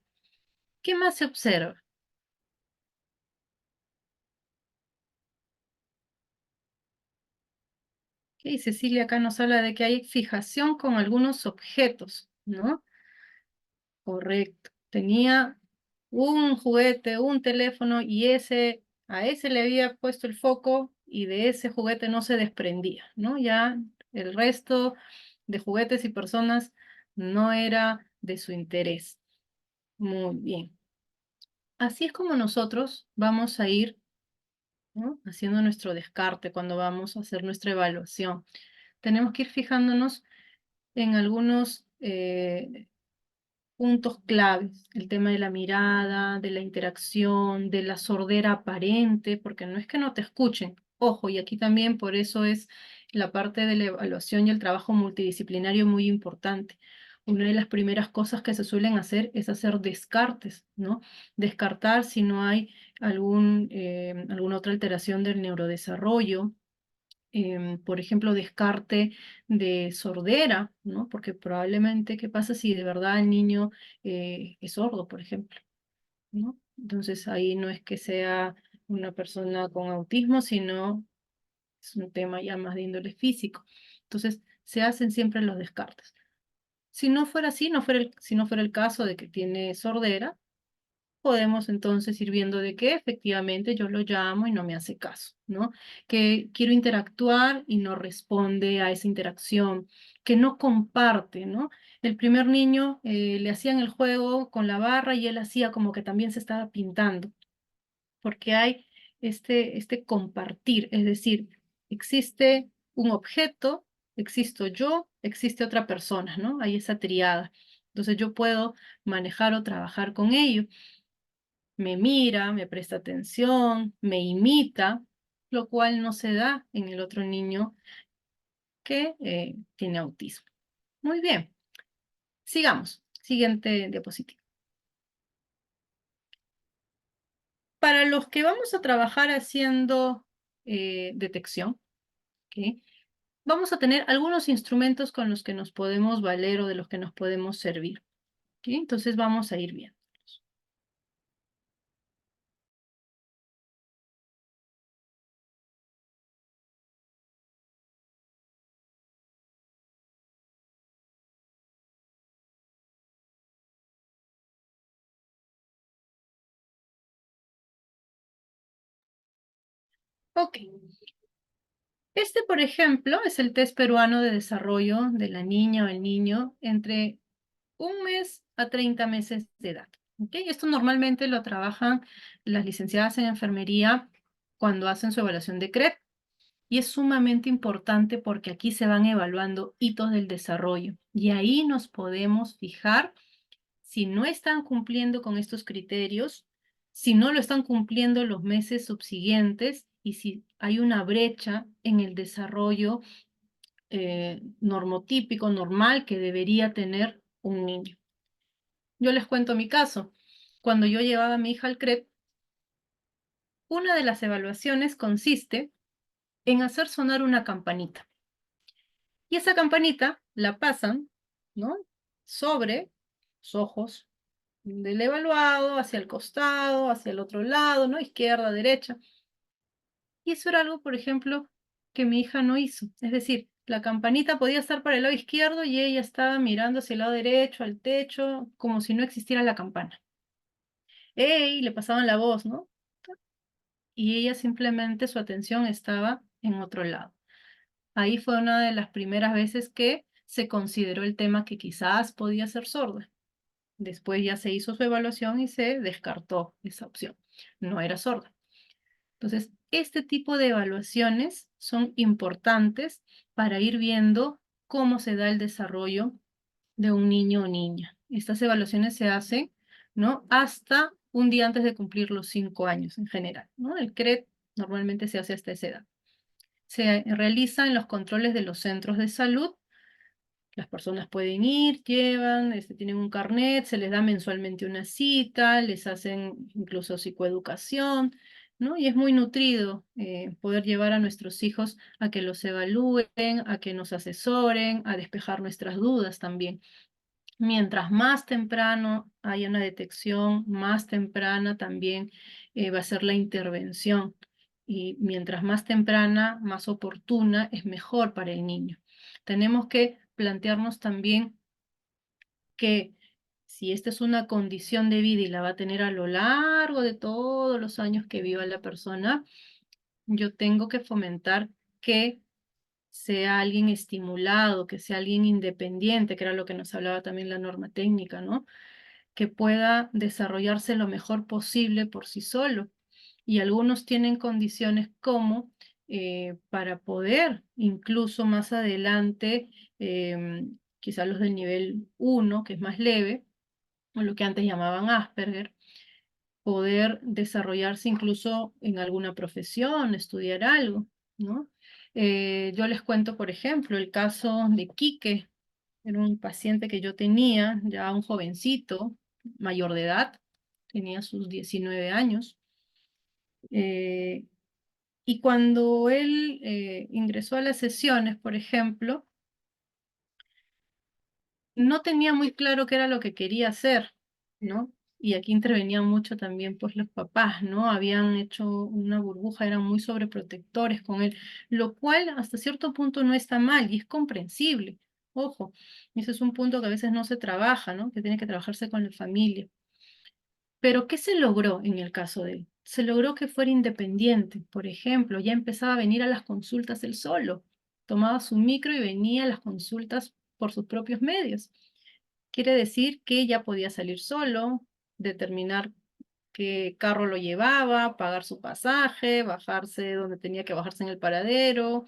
¿Qué más se observa? Ok, Cecilia acá nos habla de que hay fijación con algunos objetos, ¿no? Correcto. Tenía un juguete, un teléfono y a ese le había puesto el foco y de ese juguete no se desprendía, ¿no? Ya el resto de juguetes y personas no era de su interés. Muy bien. Así es como nosotros vamos a ir, ¿no? Haciendo nuestro descarte cuando vamos a hacer nuestra evaluación. Tenemos que ir fijándonos en algunos puntos claves, el tema de la mirada, de la interacción, de la sordera aparente, porque no es que no te escuchen. Ojo, y aquí también por eso es la parte de la evaluación y el trabajo multidisciplinario muy importante. Una de las primeras cosas que se suelen hacer es hacer descartes, ¿no? Descartar si no hay alguna otra alteración del neurodesarrollo, por ejemplo, descarte de sordera, ¿no? Porque probablemente, ¿qué pasa si de verdad el niño es sordo, por ejemplo? ¿No? Entonces ahí no es que sea una persona con autismo, sino es un tema ya más de índole físico. Entonces se hacen siempre los descartes. Si no fuera así, si no fuera el caso de que tiene sordera, podemos entonces ir viendo de que efectivamente yo lo llamo y no me hace caso, ¿no? Que quiero interactuar y no responde a esa interacción, que no comparte, ¿no? El primer niño le hacían el juego con la barra y él hacía como que también se estaba pintando, porque hay este compartir, es decir, existe un objeto, existo yo, existe otra persona, ¿no? Hay esa triada. Entonces yo puedo manejar o trabajar con ello. Me mira, me presta atención, me imita, lo cual no se da en el otro niño que tiene autismo. Muy bien, sigamos. Siguiente diapositiva. Para los que vamos a trabajar haciendo detección, ¿ok? Vamos a tener algunos instrumentos con los que nos podemos valer o de los que nos podemos servir, ¿ok? Entonces vamos a ir viendo. Ok. Este, por ejemplo, es el test peruano de desarrollo de la niña o el niño entre 1 mes a 30 meses de edad. ¿Okay? Esto normalmente lo trabajan las licenciadas en enfermería cuando hacen su evaluación de CREP. Y es sumamente importante porque aquí se van evaluando hitos del desarrollo. Y ahí nos podemos fijar si no están cumpliendo con estos criterios, si no lo están cumpliendo los meses subsiguientes y si hay una brecha en el desarrollo normotípico, normal que debería tener un niño. Yo les cuento mi caso. Cuando yo llevaba a mi hija al CREP, una de las evaluaciones consiste en hacer sonar una campanita. Y esa campanita la pasan, ¿no? Sobre los ojos del evaluado, hacia el costado, hacia el otro lado, ¿no? Izquierda, derecha. Y eso era algo, por ejemplo, que mi hija no hizo. Es decir, la campanita podía estar para el lado izquierdo y ella estaba mirando hacia el lado derecho, al techo, como si no existiera la campana. ¡Ey! Le pasaban la voz, ¿no? Y ella simplemente su atención estaba en otro lado. Ahí fue una de las primeras veces que se consideró el tema que quizás podía ser sorda. Después ya se hizo su evaluación y se descartó esa opción. No era sorda. Entonces, este tipo de evaluaciones son importantes para ir viendo cómo se da el desarrollo de un niño o niña. Estas evaluaciones se hacen, ¿no? Hasta un día antes de cumplir los 5 años en general, ¿no? El CRED normalmente se hace hasta esa edad. Se realiza en los controles de los centros de salud. Las personas pueden ir, llevan, tienen un carnet, se les da mensualmente una cita, les hacen incluso psicoeducación, ¿no? Y es muy nutrido poder llevar a nuestros hijos a que los evalúen, a que nos asesoren, a despejar nuestras dudas también. Mientras más temprano haya una detección, más temprana también va a ser la intervención. Y mientras más temprana, más oportuna, es mejor para el niño. Tenemos que plantearnos también que si esta es una condición de vida y la va a tener a lo largo de todos los años que viva la persona, yo tengo que fomentar que sea alguien estimulado, que sea alguien independiente, que era lo que nos hablaba también la norma técnica, ¿no? Que pueda desarrollarse lo mejor posible por sí solo. Y algunos tienen condiciones como para poder incluso más adelante, quizás los del nivel 1, que es más leve, o lo que antes llamaban Asperger, poder desarrollarse incluso en alguna profesión, estudiar algo, ¿no? Yo les cuento, por ejemplo, el caso de Quique. Era un paciente que yo tenía, ya un jovencito, mayor de edad, tenía sus 19 años. Y cuando él ingresó a las sesiones, por ejemplo, no tenía muy claro qué era lo que quería hacer, ¿no? Y aquí intervenían mucho también pues los papás, ¿no? Habían hecho una burbuja, eran muy sobreprotectores con él, lo cual hasta cierto punto no está mal y es comprensible. Ojo, ese es un punto que a veces no se trabaja, ¿no? Que tiene que trabajarse con la familia. Pero ¿qué se logró en el caso de él? Se logró que fuera independiente. Por ejemplo, ya empezaba a venir a las consultas él solo. Tomaba su micro y venía a las consultas por sus propios medios. Quiere decir que ya podía salir solo, determinar qué carro lo llevaba, pagar su pasaje, bajarse donde tenía que bajarse en el paradero,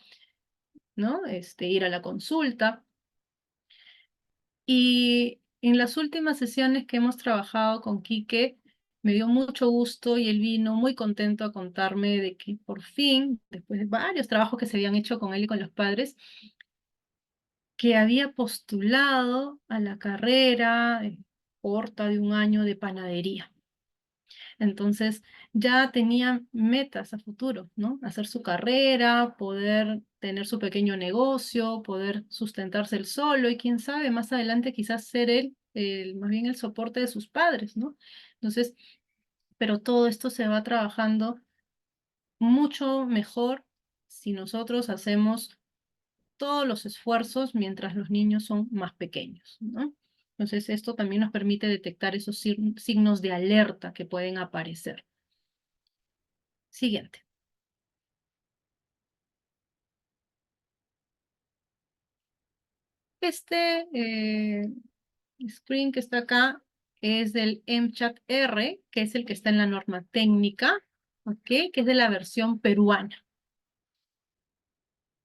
¿no? Ir a la consulta. Y en las últimas sesiones que hemos trabajado con Quique, me dio mucho gusto y él vino muy contento a contarme de que por fin, después de varios trabajos que se habían hecho con él y con los padres, que había postulado a la carrera corta de un año de panadería. Entonces ya tenía metas a futuro, ¿no? Hacer su carrera, poder tener su pequeño negocio, poder sustentarse él solo y quién sabe, más adelante quizás ser él, más bien el soporte de sus padres, ¿no? Entonces, pero todo esto se va trabajando mucho mejor si nosotros hacemos todos los esfuerzos mientras los niños son más pequeños, ¿no? Entonces, esto también nos permite detectar esos signos de alerta que pueden aparecer. Siguiente. Screen que está acá es del MCHAT-R, que es el que está en la norma técnica, ¿ok? Que es de la versión peruana.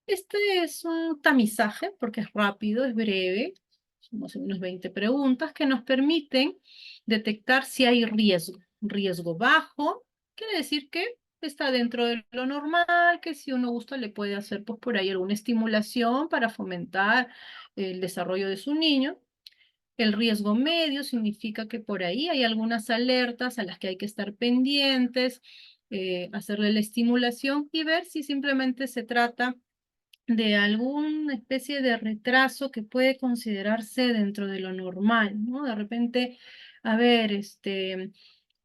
Este es un tamizaje porque es rápido, es breve, son más o menos 20 preguntas que nos permiten detectar si hay riesgo. Riesgo bajo quiere decir que está dentro de lo normal, que si uno gusta le puede hacer pues, por ahí alguna estimulación para fomentar el desarrollo de su niño. El riesgo medio significa que por ahí hay algunas alertas a las que hay que estar pendientes, hacerle la estimulación y ver si simplemente se trata de alguna especie de retraso que puede considerarse dentro de lo normal, ¿no? De repente, a ver,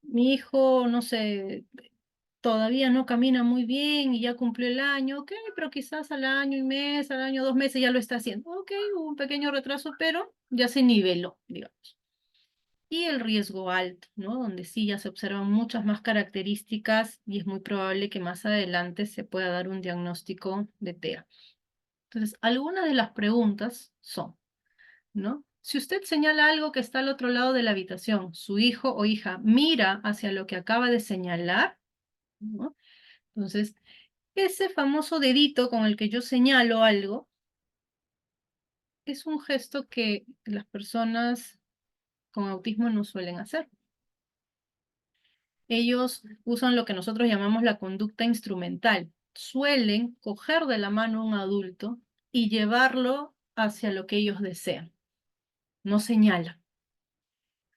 mi hijo, no sé, todavía no camina muy bien y ya cumplió el año, ok, pero quizás al año y mes, al año 2 meses ya lo está haciendo. Ok, hubo un pequeño retraso, pero ya se niveló, digamos. Y el riesgo alto, ¿no? Donde sí ya se observan muchas más características y es muy probable que más adelante se pueda dar un diagnóstico de TEA. Entonces, algunas de las preguntas son, ¿no? Si usted señala algo que está al otro lado de la habitación, su hijo o hija mira hacia lo que acaba de señalar, ¿no? Entonces, ese famoso dedito con el que yo señalo algo es un gesto que las personas con autismo no suelen hacer. Ellos usan lo que nosotros llamamos la conducta instrumental. Suelen coger de la mano a un adulto y llevarlo hacia lo que ellos desean. No señalan.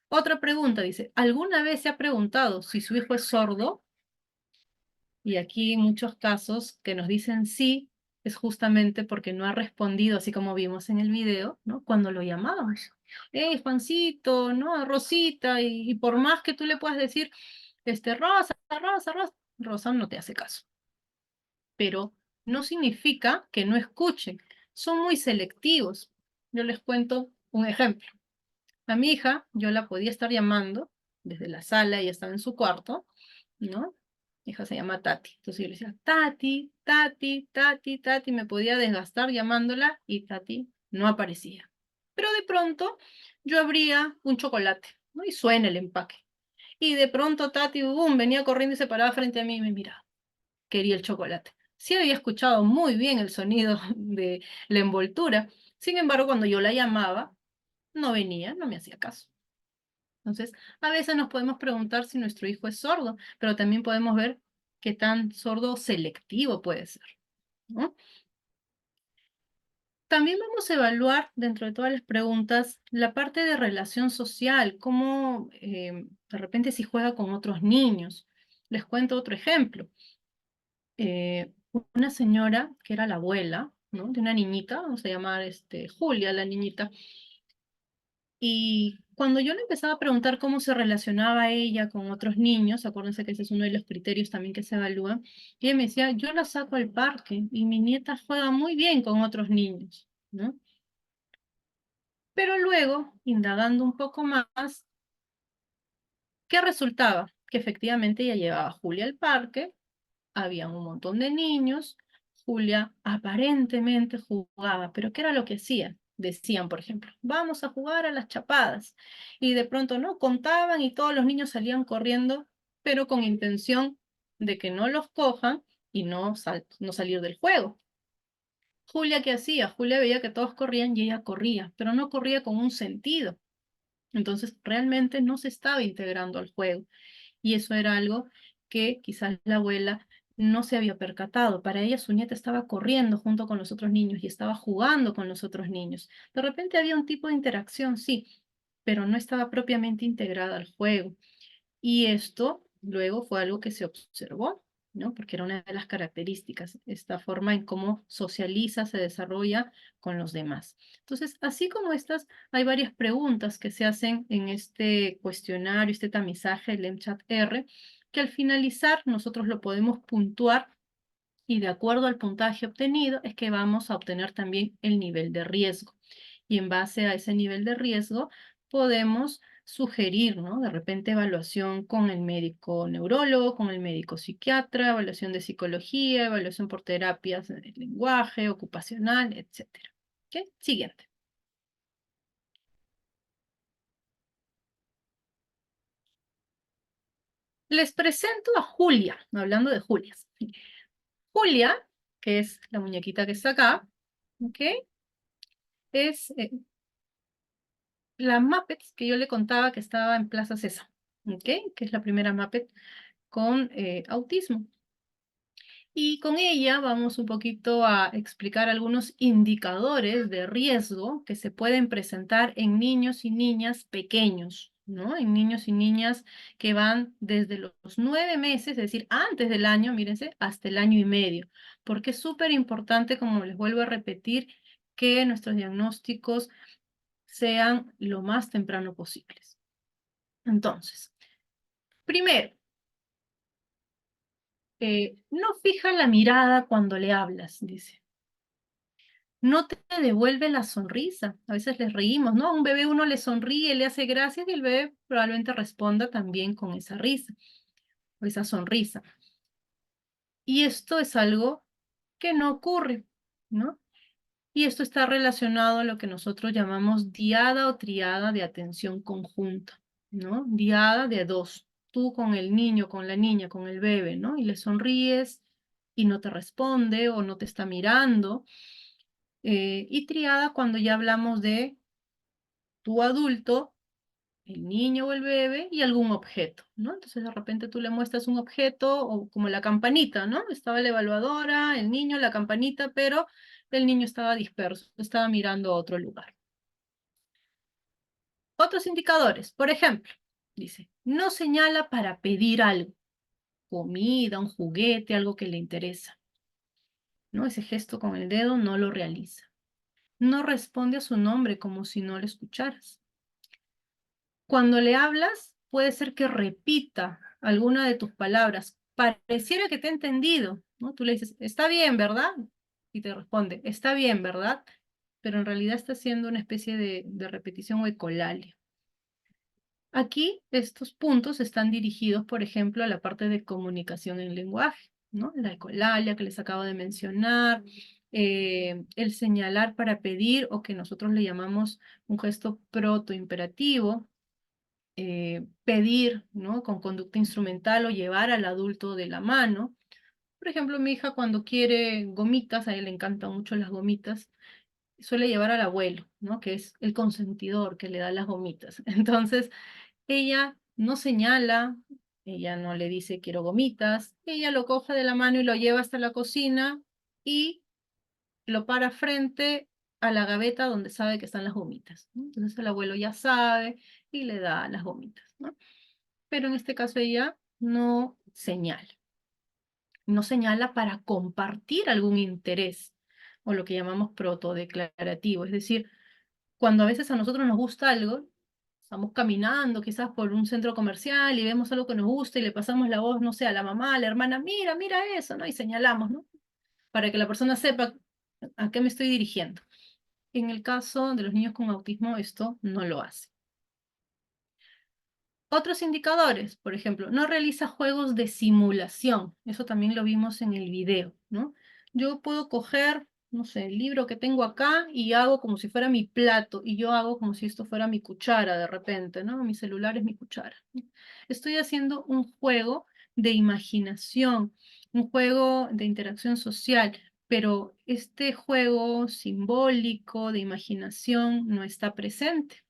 Otra pregunta dice, ¿alguna vez se ha preguntado si su hijo es sordo? Y aquí en muchos casos que nos dicen sí, es justamente porque no ha respondido, así como vimos en el video, ¿no? Cuando lo llamábamos. Juancito, ¿no? Rosita, y por más que tú le puedas decir, Rosa, Rosa, Rosa, Rosa no te hace caso. Pero no significa que no escuchen. Son muy selectivos. Yo les cuento un ejemplo. A mi hija, yo la podía estar llamando desde la sala, ella estaba en su cuarto, ¿no? Mi hija se llama Tati. Entonces yo le decía, Tati, Tati, Tati, Tati, me podía desgastar llamándola y Tati no aparecía. Pero de pronto yo abría un chocolate, ¿no? Y suena el empaque. Y de pronto Tati, boom, venía corriendo y se paraba frente a mí y me miraba. Quería el chocolate. Sí había escuchado muy bien el sonido de la envoltura. Sin embargo, cuando yo la llamaba, no venía, no me hacía caso. Entonces, a veces nos podemos preguntar si nuestro hijo es sordo, pero también podemos ver qué tan sordo selectivo puede ser, ¿no? También vamos a evaluar, dentro de todas las preguntas, la parte de relación social, cómo de repente si juega con otros niños. Les cuento otro ejemplo. Una señora que era la abuela, ¿no? De una niñita, vamos a llamar Julia, la niñita. Y cuando yo le empezaba a preguntar cómo se relacionaba ella con otros niños, acuérdense que ese es uno de los criterios también que se evalúan, y ella me decía, yo la saco al parque y mi nieta juega muy bien con otros niños, ¿no? Pero luego, indagando un poco más, ¿qué resultaba? Que efectivamente ella llevaba a Julia al parque, había un montón de niños, Julia aparentemente jugaba, pero ¿qué era lo que hacía? Decían, por ejemplo, vamos a jugar a las chapadas. Y de pronto no, contaban y todos los niños salían corriendo, pero con intención de que no los cojan y no salir del juego. Julia, ¿qué hacía? Julia veía que todos corrían y ella corría, pero no corría con un sentido. Entonces realmente no se estaba integrando al juego. Y eso era algo que quizás la abuela no se había percatado. Para ella su nieta estaba corriendo junto con los otros niños y estaba jugando con los otros niños. De repente había un tipo de interacción, sí, pero no estaba propiamente integrada al juego. Y esto luego fue algo que se observó, ¿no? Porque era una de las características, esta forma en cómo socializa, se desarrolla con los demás. Entonces, así como estas, hay varias preguntas que se hacen en este cuestionario, este tamizaje, el MCHAT-R, que al finalizar nosotros lo podemos puntuar y de acuerdo al puntaje obtenido es que vamos a obtener también el nivel de riesgo. Y en base a ese nivel de riesgo podemos sugerir, ¿no? De repente evaluación con el médico neurólogo, con el médico psiquiatra, evaluación de psicología, evaluación por terapias de lenguaje, ocupacional, etc. ¿Ok? Siguiente. Les presento a Julia, hablando de Julia. Julia, que es la muñequita que está acá, ¿ok? Es la Muppet que yo le contaba que estaba en Plaza Sésamo, ¿ok? Que es la primera Muppet con autismo. Y con ella vamos un poquito a explicar algunos indicadores de riesgo que se pueden presentar en niños y niñas pequeños, ¿no? En niños y niñas que van desde los 9 meses, es decir, antes del año, mírense, hasta el año y medio, porque es súper importante, como les vuelvo a repetir, que nuestros diagnósticos sean lo más temprano posibles. Entonces, primero, no fija la mirada cuando le hablas, dice. No te devuelve la sonrisa. A veces les reímos, ¿no? A un bebé uno le sonríe, le hace gracias y el bebé probablemente responda también con esa risa o esa sonrisa. Y esto es algo que no ocurre, ¿no? Y esto está relacionado a lo que nosotros llamamos diada o triada de atención conjunta, ¿no? Diada de dos. Tú con el niño, con la niña, con el bebé, ¿no? Y le sonríes y no te responde o no te está mirando. Y triada cuando ya hablamos de tu adulto, el niño o el bebé y algún objeto, ¿no? Entonces de repente tú le muestras un objeto o como la campanita, ¿no? Estaba la evaluadora, el niño, la campanita, pero el niño estaba disperso, estaba mirando a otro lugar. Otros indicadores, por ejemplo, dice, no señala para pedir algo, comida, un juguete, algo que le interesa, ¿no? Ese gesto con el dedo no lo realiza. No responde a su nombre como si no lo escucharas. Cuando le hablas, puede ser que repita alguna de tus palabras. Pareciera que te ha entendido, ¿no? Tú le dices, está bien, ¿verdad? Y te responde, está bien, ¿verdad? Pero en realidad está haciendo una especie de repetición o ecolalia. Aquí estos puntos están dirigidos, por ejemplo, a la parte de comunicación en lenguaje, ¿no? La ecolalia que les acabo de mencionar, el señalar para pedir o que nosotros le llamamos un gesto protoimperativo, pedir, ¿no? Con conducta instrumental o llevar al adulto de la mano. Por ejemplo, mi hija cuando quiere gomitas, a ella le encantan mucho las gomitas, suele llevar al abuelo, ¿no? Que es el consentidor que le da las gomitas. Entonces, ella no señala, ella no le dice quiero gomitas, ella lo coge de la mano y lo lleva hasta la cocina y lo para frente a la gaveta donde sabe que están las gomitas, ¿no? Entonces el abuelo ya sabe y le da las gomitas, ¿no? Pero en este caso ella no señala. No señala para compartir algún interés o lo que llamamos protodeclarativo. Es decir, cuando a veces a nosotros nos gusta algo, estamos caminando quizás por un centro comercial y vemos algo que nos gusta y le pasamos la voz, no sé, a la mamá, a la hermana, mira, mira eso, ¿no? Y señalamos, ¿no? Para que la persona sepa a qué me estoy dirigiendo. En el caso de los niños con autismo, esto no lo hace. Otros indicadores, por ejemplo, no realiza juegos de simulación. Eso también lo vimos en el video, ¿no? Yo puedo coger, no sé, el libro que tengo acá y hago como si fuera mi plato y yo hago como si esto fuera mi cuchara de repente, ¿no? Mi celular es mi cuchara. Estoy haciendo un juego de imaginación, un juego de interacción social, pero este juego simbólico de imaginación no está presente.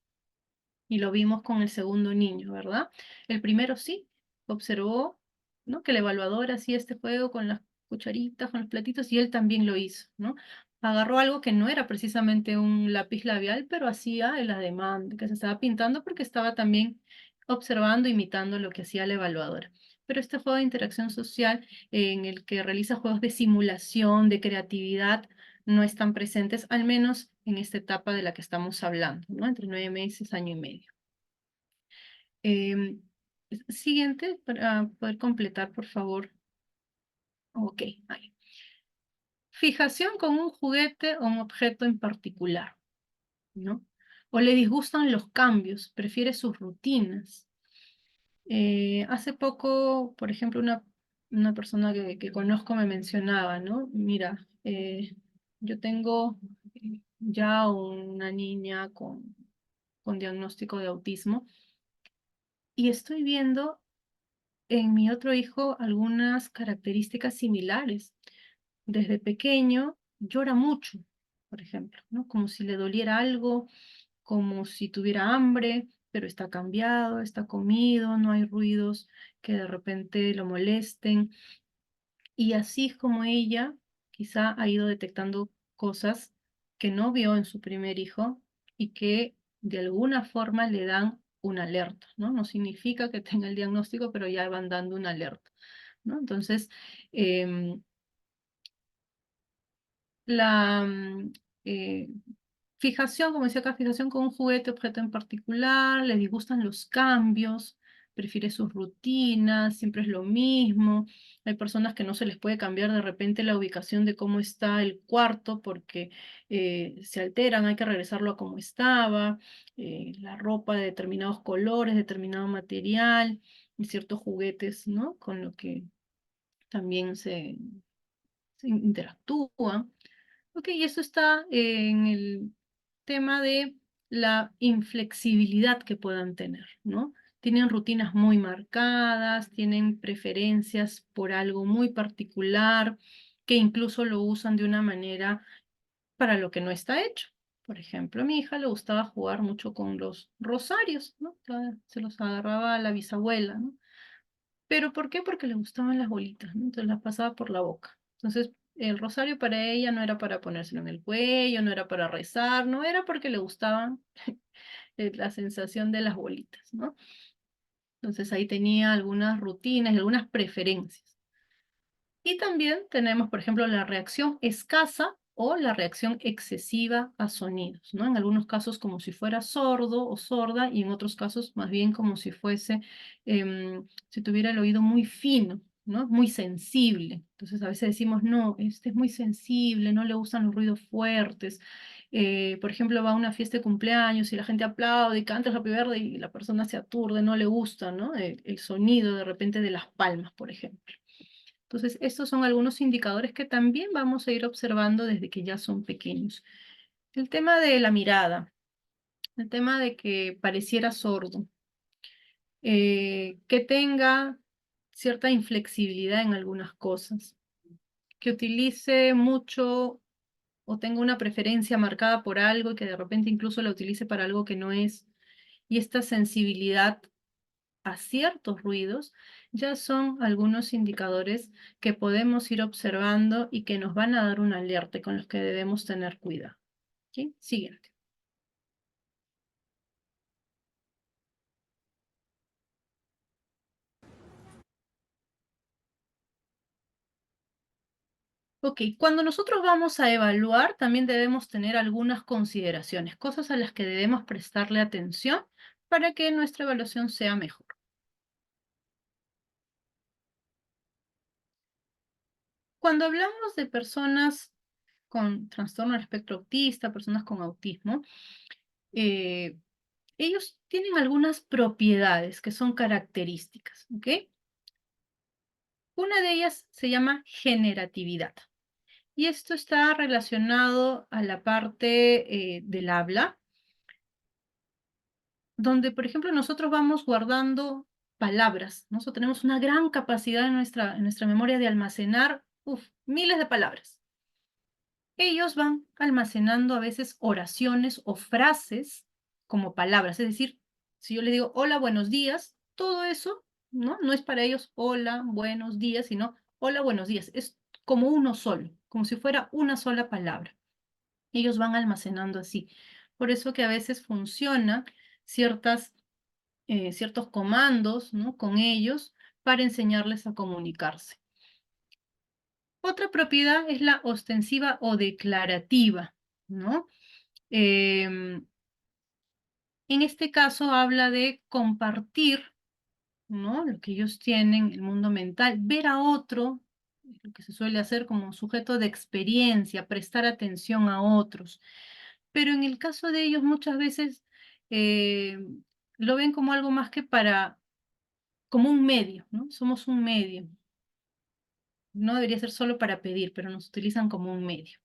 Y lo vimos con el segundo niño, ¿verdad? El primero sí, observó, ¿no? Que el evaluador hacía este juego con las cucharitas, con los platitos, y él también lo hizo, ¿no? Agarró algo que no era precisamente un lápiz labial, pero hacía el ademán, que se estaba pintando porque estaba también observando, imitando lo que hacía el evaluador. Pero este juego de interacción social en el que realiza juegos de simulación, de creatividad, no están presentes, al menos en esta etapa de la que estamos hablando, ¿no? Entre 9 meses, año y medio. Siguiente, para poder completar, por favor. Ok, ahí. Fijación con un juguete o un objeto en particular, ¿no? O le disgustan los cambios, prefiere sus rutinas. Hace poco, por ejemplo, una persona que conozco me mencionaba, ¿no? Mira, yo tengo ya una niña con diagnóstico de autismo y estoy viendo en mi otro hijo algunas características similares. Desde pequeño llora mucho, por ejemplo, ¿no? Como si le doliera algo, como si tuviera hambre, pero está cambiado, está comido, no hay ruidos que de repente lo molesten. Y así es como ella quizá ha ido detectando cosas que no vio en su primer hijo y que de alguna forma le dan una alerta, ¿no? No significa que tenga el diagnóstico, pero ya van dando una alerta, ¿no? Entonces, la fijación, como decía acá, fijación con un juguete, objeto en particular, le disgustan los cambios, prefiere sus rutinas, siempre es lo mismo. Hay personas que no se les puede cambiar de repente la ubicación de cómo está el cuarto porque se alteran, hay que regresarlo a como estaba, la ropa de determinados colores, determinado material, y ciertos juguetes, ¿no? Con lo que también se interactúan. Ok, y eso está en el tema de la inflexibilidad que puedan tener, ¿no? Tienen rutinas muy marcadas, tienen preferencias por algo muy particular, que incluso lo usan de una manera para lo que no está hecho. Por ejemplo, a mi hija le gustaba jugar mucho con los rosarios, ¿no? Se los agarraba a la bisabuela, ¿no? ¿Pero por qué? Porque le gustaban las bolitas, ¿no? Entonces las pasaba por la boca. Entonces, el rosario para ella no era para ponérselo en el cuello, no era para rezar, no era porque le gustaban la sensación de las bolitas, ¿no? Entonces ahí tenía algunas rutinas y algunas preferencias. Y también tenemos, por ejemplo, la reacción escasa o la reacción excesiva a sonidos, ¿no? En algunos casos como si fuera sordo o sorda y en otros casos más bien como si fuese, si tuviera el oído muy fino, ¿no? Muy sensible. Entonces a veces decimos, no, este es muy sensible, no le gustan los ruidos fuertes. Por ejemplo, va a una fiesta de cumpleaños y la gente aplaude y canta el Happy Birthday y la persona se aturde, no le gusta, ¿no? El sonido de repente de las palmas, por ejemplo. Entonces, estos son algunos indicadores que también vamos a ir observando desde que ya son pequeños. El tema de la mirada, el tema de que pareciera sordo, que tenga cierta inflexibilidad en algunas cosas, que utilice mucho o tenga una preferencia marcada por algo y que de repente incluso la utilice para algo que no es, y esta sensibilidad a ciertos ruidos, ya son algunos indicadores que podemos ir observando y que nos van a dar una alerta y con los que debemos tener cuidado. ¿Sí? Siguiente. Ok, cuando nosotros vamos a evaluar, también debemos tener algunas consideraciones, cosas a las que debemos prestarle atención para que nuestra evaluación sea mejor. Cuando hablamos de personas con trastorno del espectro autista, personas con autismo, ellos tienen algunas propiedades que son características, ¿ok? Una de ellas se llama generatividad. Y esto está relacionado a la parte del habla, donde, por ejemplo, nosotros vamos guardando palabras. Nosotros tenemos una gran capacidad en nuestra memoria de almacenar miles de palabras. Ellos van almacenando a veces oraciones o frases como palabras. Es decir, si yo les digo hola, buenos días, todo eso, ¿no? No es para ellos hola, buenos días, sino hola, buenos días. Es como uno solo, como si fuera una sola palabra. Ellos van almacenando así. Por eso que a veces funcionan ciertos comandos, ¿no? Con ellos para enseñarles a comunicarse. Otra propiedad es la ostensiva o declarativa, ¿no? En este caso habla de compartir, ¿no? Lo que ellos tienen, el mundo mental, ver a otro, lo que se suele hacer como sujeto de experiencia, prestar atención a otros. Pero en el caso de ellos muchas veces eh, lo ven como algo más que como un medio, ¿no? Somos un medio. No debería ser solo para pedir, pero nos utilizan como un medio.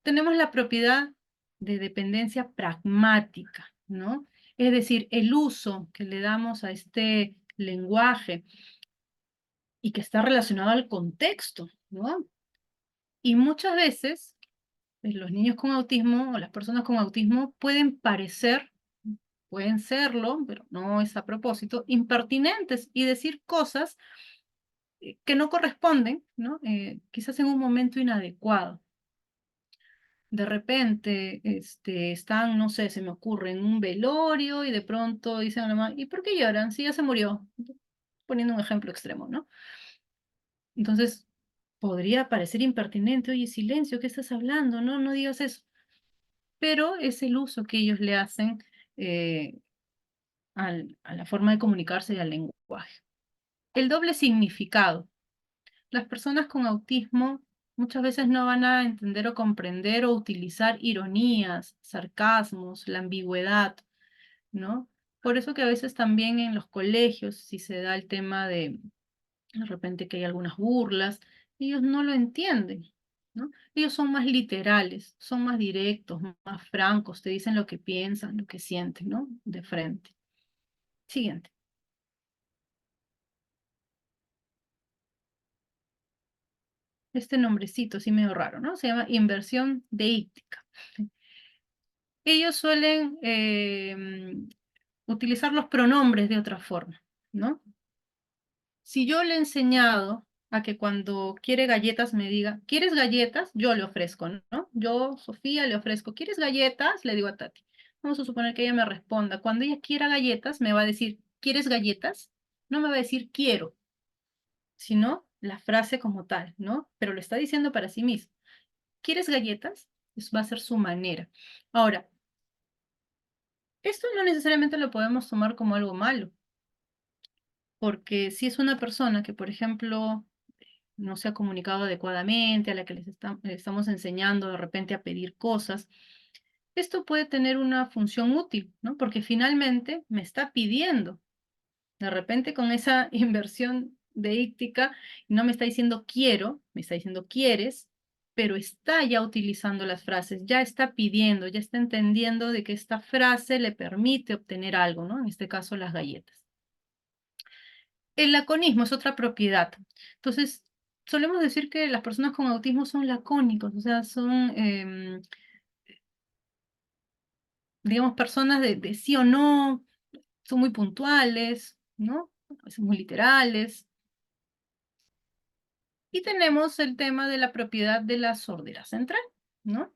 Tenemos la propiedad de dependencia pragmática, ¿no? Es decir, el uso que le damos a este lenguaje y que está relacionado al contexto, ¿no? Y muchas veces los niños con autismo o las personas con autismo pueden serlo, pero no es a propósito, impertinentes y decir cosas que no corresponden, ¿no? Quizás en un momento inadecuado. de repente están, no sé, se me ocurre, en un velorio y de pronto dicen a la mamá, ¿y por qué lloran? Si ya se murió. Poniendo un ejemplo extremo, ¿no? Entonces, podría parecer impertinente, oye, silencio, ¿qué estás hablando? No, no digas eso. Pero es el uso que ellos le hacen eh, a la forma de comunicarse y al lenguaje. El doble significado. Las personas con autismo muchas veces no van a entender o comprender o utilizar ironías, sarcasmos, la ambigüedad, ¿no? Por eso que a veces también en los colegios, si se da el tema de repente que hay algunas burlas, ellos no lo entienden, ¿no? Ellos son más literales, son más directos, más francos, te dicen lo que piensan, lo que sienten, ¿no? De frente. Siguiente. Este nombrecito, sí medio raro, ¿no? Se llama inversión deíctica. Ellos suelen utilizar los pronombres de otra forma, ¿no? Si yo le he enseñado a que cuando quiere galletas me diga, ¿quieres galletas? Yo le ofrezco, ¿no? Yo, Sofía, le ofrezco, ¿quieres galletas? Le digo a Tati. Vamos a suponer que ella me responda. Cuando ella quiera galletas, me va a decir, ¿quieres galletas? No me va a decir quiero, sino la frase como tal, ¿no? Pero lo está diciendo para sí mismo. ¿Quieres galletas? Eso va a ser su manera. Ahora, esto no necesariamente lo podemos tomar como algo malo, porque si es una persona que, por ejemplo, no se ha comunicado adecuadamente, a la que le estamos enseñando de repente a pedir cosas, esto puede tener una función útil, ¿no? Porque finalmente me está pidiendo, de repente con esa inversión deíctica, no me está diciendo quiero, me está diciendo quieres, pero está ya utilizando las frases, ya está pidiendo, ya está entendiendo de que esta frase le permite obtener algo, ¿no? En este caso, las galletas. El laconismo es otra propiedad. Entonces, solemos decir que las personas con autismo son lacónicos, o sea, son, digamos, personas de sí o no, son muy puntuales, ¿no? A veces muy literales. Y tenemos el tema de la propiedad de la sordera central, ¿no?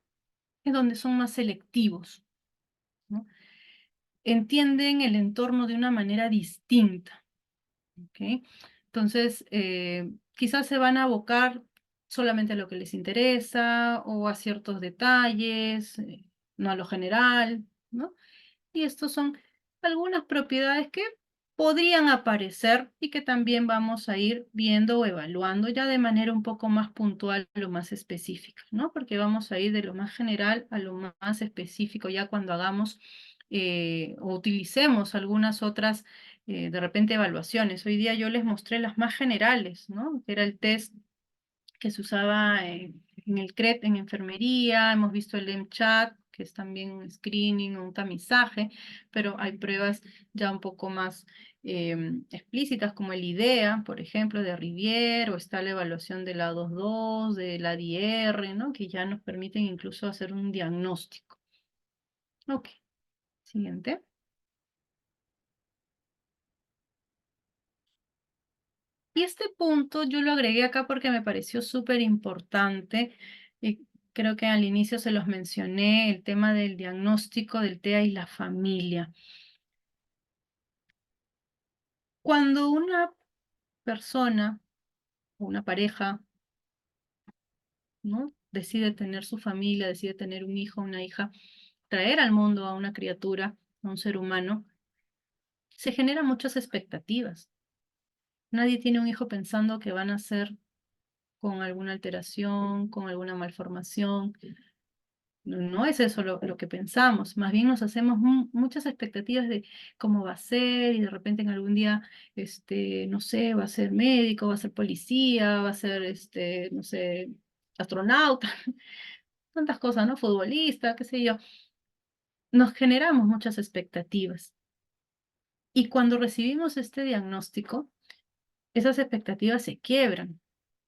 Es donde son más selectivos, ¿no? Entienden el entorno de una manera distinta. ¿Ok? Entonces, quizás se van a abocar solamente a lo que les interesa o a ciertos detalles, no a lo general, ¿no? Y estos son algunas propiedades que podrían aparecer y que también vamos a ir viendo o evaluando ya de manera un poco más puntual o más específica, ¿no? Porque vamos a ir de lo más general a lo más específico ya cuando hagamos o utilicemos algunas otras, de repente, evaluaciones. Hoy día yo les mostré las más generales, ¿no? Que era el test que se usaba en el CREP en enfermería, hemos visto el MCHAT, que es también un screening, un tamizaje, pero hay pruebas ya un poco más explícitas, como el IDEA, por ejemplo, de Rivier, o está la evaluación de la 2.2, de la DIR, ¿no? Que ya nos permiten incluso hacer un diagnóstico. Ok, siguiente. Y este punto yo lo agregué acá porque me pareció súper importante y creo que al inicio se los mencioné, el tema del diagnóstico del TEA y la familia. Cuando una persona o una pareja, ¿no? decide tener su familia, decide tener un hijo, una hija, traer al mundo a una criatura, a un ser humano, se generan muchas expectativas. Nadie tiene un hijo pensando que van a ser con alguna alteración, con alguna malformación. No, no es eso lo que pensamos, más bien nos hacemos muchas expectativas de cómo va a ser y de repente en algún día, no sé, va a ser médico, va a ser policía, va a ser, no sé, astronauta, tantas cosas, ¿no? Futbolista, qué sé yo. Nos generamos muchas expectativas y cuando recibimos este diagnóstico, esas expectativas se quiebran.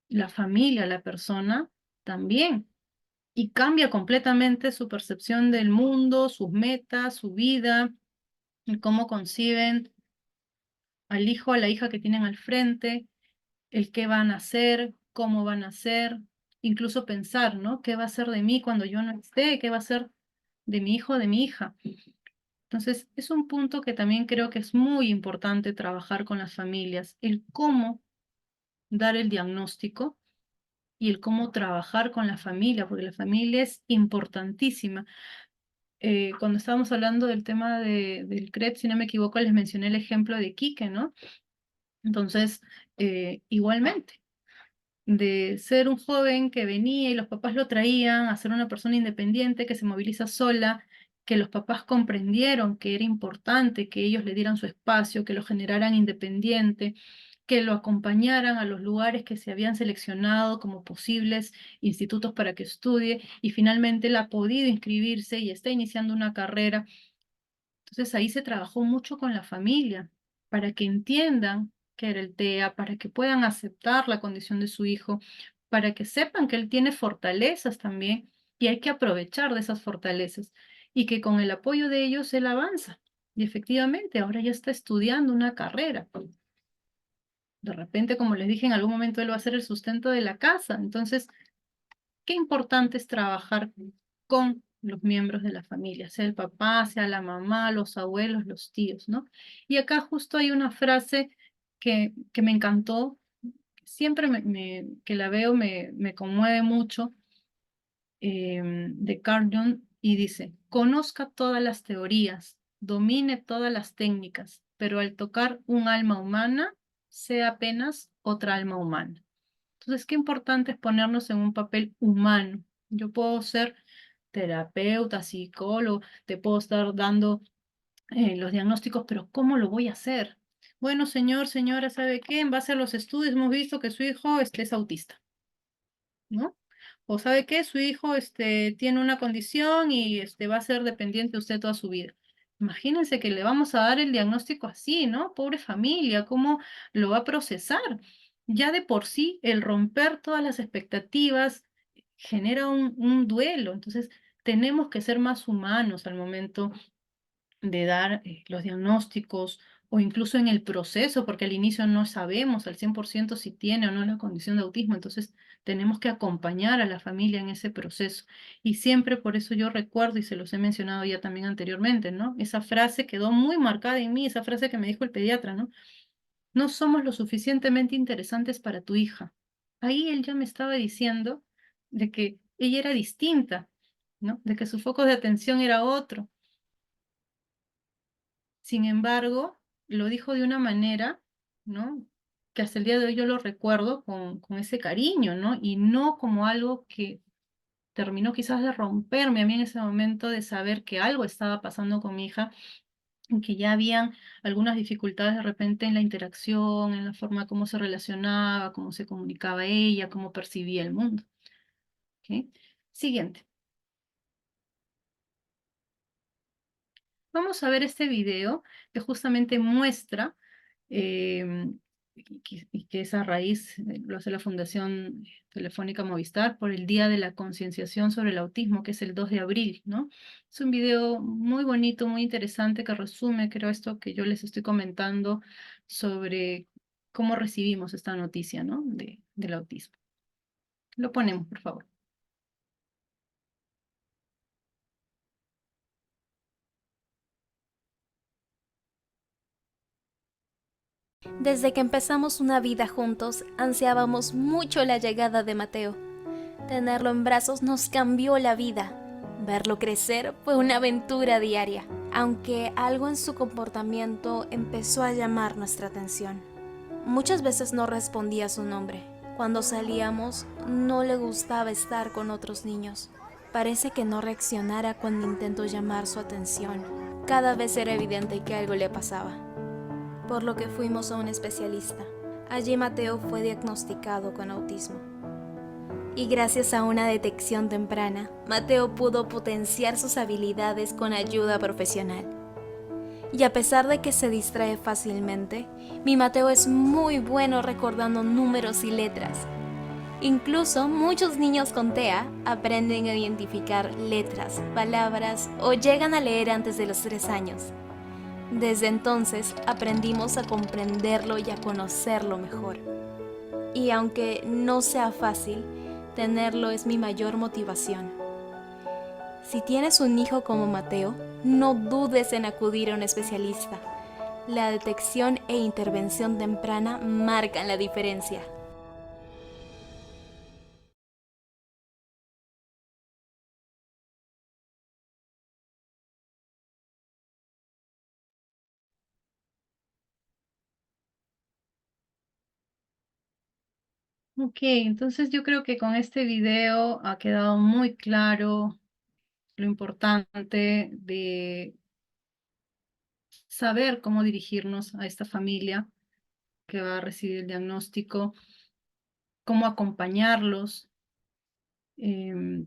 La familia, la persona también. Y cambia completamente su percepción del mundo, sus metas, su vida, el cómo conciben al hijo, a la hija que tienen al frente, el qué van a hacer, cómo van a hacer, incluso pensar, ¿no? ¿Qué va a ser de mí cuando yo no esté? ¿Qué va a ser de mi hijo o de mi hija? Entonces, es un punto que también creo que es muy importante trabajar con las familias, el cómo dar el diagnóstico y el cómo trabajar con la familia, porque la familia es importantísima. Cuando estábamos hablando del tema del CREP, si no me equivoco, les mencioné el ejemplo de Quique, ¿no? Entonces, igualmente, de ser un joven que venía y los papás lo traían a ser una persona independiente que se moviliza sola, que los papás comprendieron que era importante que ellos le dieran su espacio, que lo generaran independiente, que lo acompañaran a los lugares que se habían seleccionado como posibles institutos para que estudie, y finalmente él ha podido inscribirse y está iniciando una carrera. Entonces ahí se trabajó mucho con la familia para que entiendan qué era el TEA, para que puedan aceptar la condición de su hijo, para que sepan que él tiene fortalezas también y hay que aprovechar de esas fortalezas y que con el apoyo de ellos él avanza. Y efectivamente, ahora ya está estudiando una carrera. De repente, como les dije, en algún momento él va a ser el sustento de la casa. Entonces, qué importante es trabajar con los miembros de la familia, sea el papá, sea la mamá, los abuelos, los tíos, ¿no? Y acá justo hay una frase que me encantó, siempre que la veo me conmueve mucho, de Carl Jung, y dice: conozca todas las teorías, domine todas las técnicas, pero al tocar un alma humana, sea apenas otra alma humana. Entonces, qué importante es ponernos en un papel humano. Yo puedo ser terapeuta, psicólogo, te puedo estar dando los diagnósticos, pero ¿cómo lo voy a hacer? Bueno, señor, señora, ¿sabe qué? En base a los estudios hemos visto que su hijo es autista, ¿no? O ¿sabe qué? Su hijo tiene una condición y va a ser dependiente de usted toda su vida. Imagínense que le vamos a dar el diagnóstico así, ¿no? Pobre familia, ¿cómo lo va a procesar? Ya de por sí, el romper todas las expectativas genera un duelo. Entonces, tenemos que ser más humanos al momento de dar los diagnósticos o incluso en el proceso, porque al inicio no sabemos al 100% si tiene o no la condición de autismo, entonces tenemos que acompañar a la familia en ese proceso. Y siempre por eso yo recuerdo, y se los he mencionado ya también anteriormente, ¿no? Esa frase quedó muy marcada en mí, esa frase que me dijo el pediatra, ¿no? No somos lo suficientemente interesantes para tu hija. Ahí él ya me estaba diciendo de que ella era distinta, ¿no? De que su foco de atención era otro. Sin embargo, lo dijo de una manera, ¿no? Que hasta el día de hoy yo lo recuerdo con ese cariño, ¿no? Y no como algo que terminó quizás de romperme a mí en ese momento de saber que algo estaba pasando con mi hija, y que ya habían algunas dificultades de repente en la interacción, en la forma como se relacionaba, cómo se comunicaba ella, cómo percibía el mundo. ¿Ok? Siguiente. Vamos a ver este video que justamente muestra, y que es a raíz, lo hace la Fundación Telefónica Movistar por el Día de la Concienciación sobre el Autismo, que es el 2 de abril, ¿no? Es un video muy bonito, muy interesante, que resume, creo, esto que yo les estoy comentando sobre cómo recibimos esta noticia, ¿no? Del autismo. Lo ponemos, por favor. Desde que empezamos una vida juntos, ansiábamos mucho la llegada de Mateo. Tenerlo en brazos nos cambió la vida. Verlo crecer fue una aventura diaria, aunque algo en su comportamiento empezó a llamar nuestra atención. Muchas veces no respondía a su nombre. Cuando salíamos, no le gustaba estar con otros niños. Parece que no reaccionara cuando intento llamar su atención. Cada vez era evidente que algo le pasaba, por lo que fuimos a un especialista. Allí Mateo fue diagnosticado con autismo. Y gracias a una detección temprana, Mateo pudo potenciar sus habilidades con ayuda profesional. Y a pesar de que se distrae fácilmente, mi Mateo es muy bueno recordando números y letras. Incluso muchos niños con TEA aprenden a identificar letras, palabras o llegan a leer antes de los 3 años. Desde entonces aprendimos a comprenderlo y a conocerlo mejor. Y aunque no sea fácil, Tenerlo es mi mayor motivación. Si tienes un hijo como Mateo, no dudes en acudir a un especialista. La detección e intervención temprana marcan la diferencia. Ok, entonces yo creo que con este video ha quedado muy claro lo importante de saber cómo dirigirnos a esta familia que va a recibir el diagnóstico, cómo acompañarlos, em,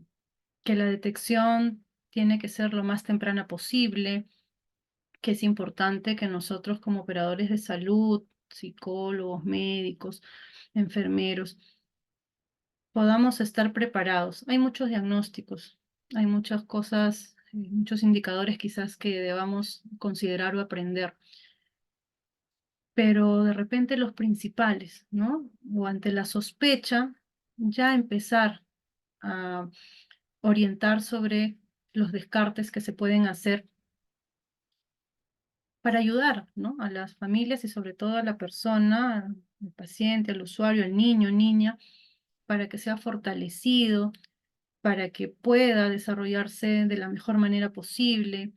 que la detección tiene que ser lo más temprana posible, que es importante que nosotros como operadores de salud, psicólogos, médicos, enfermeros, podamos estar preparados. Hay muchos diagnósticos, hay muchas cosas, muchos indicadores quizás que debamos considerar o aprender, pero de repente los principales, ¿no? O ante la sospecha, ya empezar a orientar sobre los descartes que se pueden hacer para ayudar, ¿no? A las familias y sobre todo a la persona, al paciente, al usuario, al niño, niña, para que sea fortalecido, para que pueda desarrollarse de la mejor manera posible,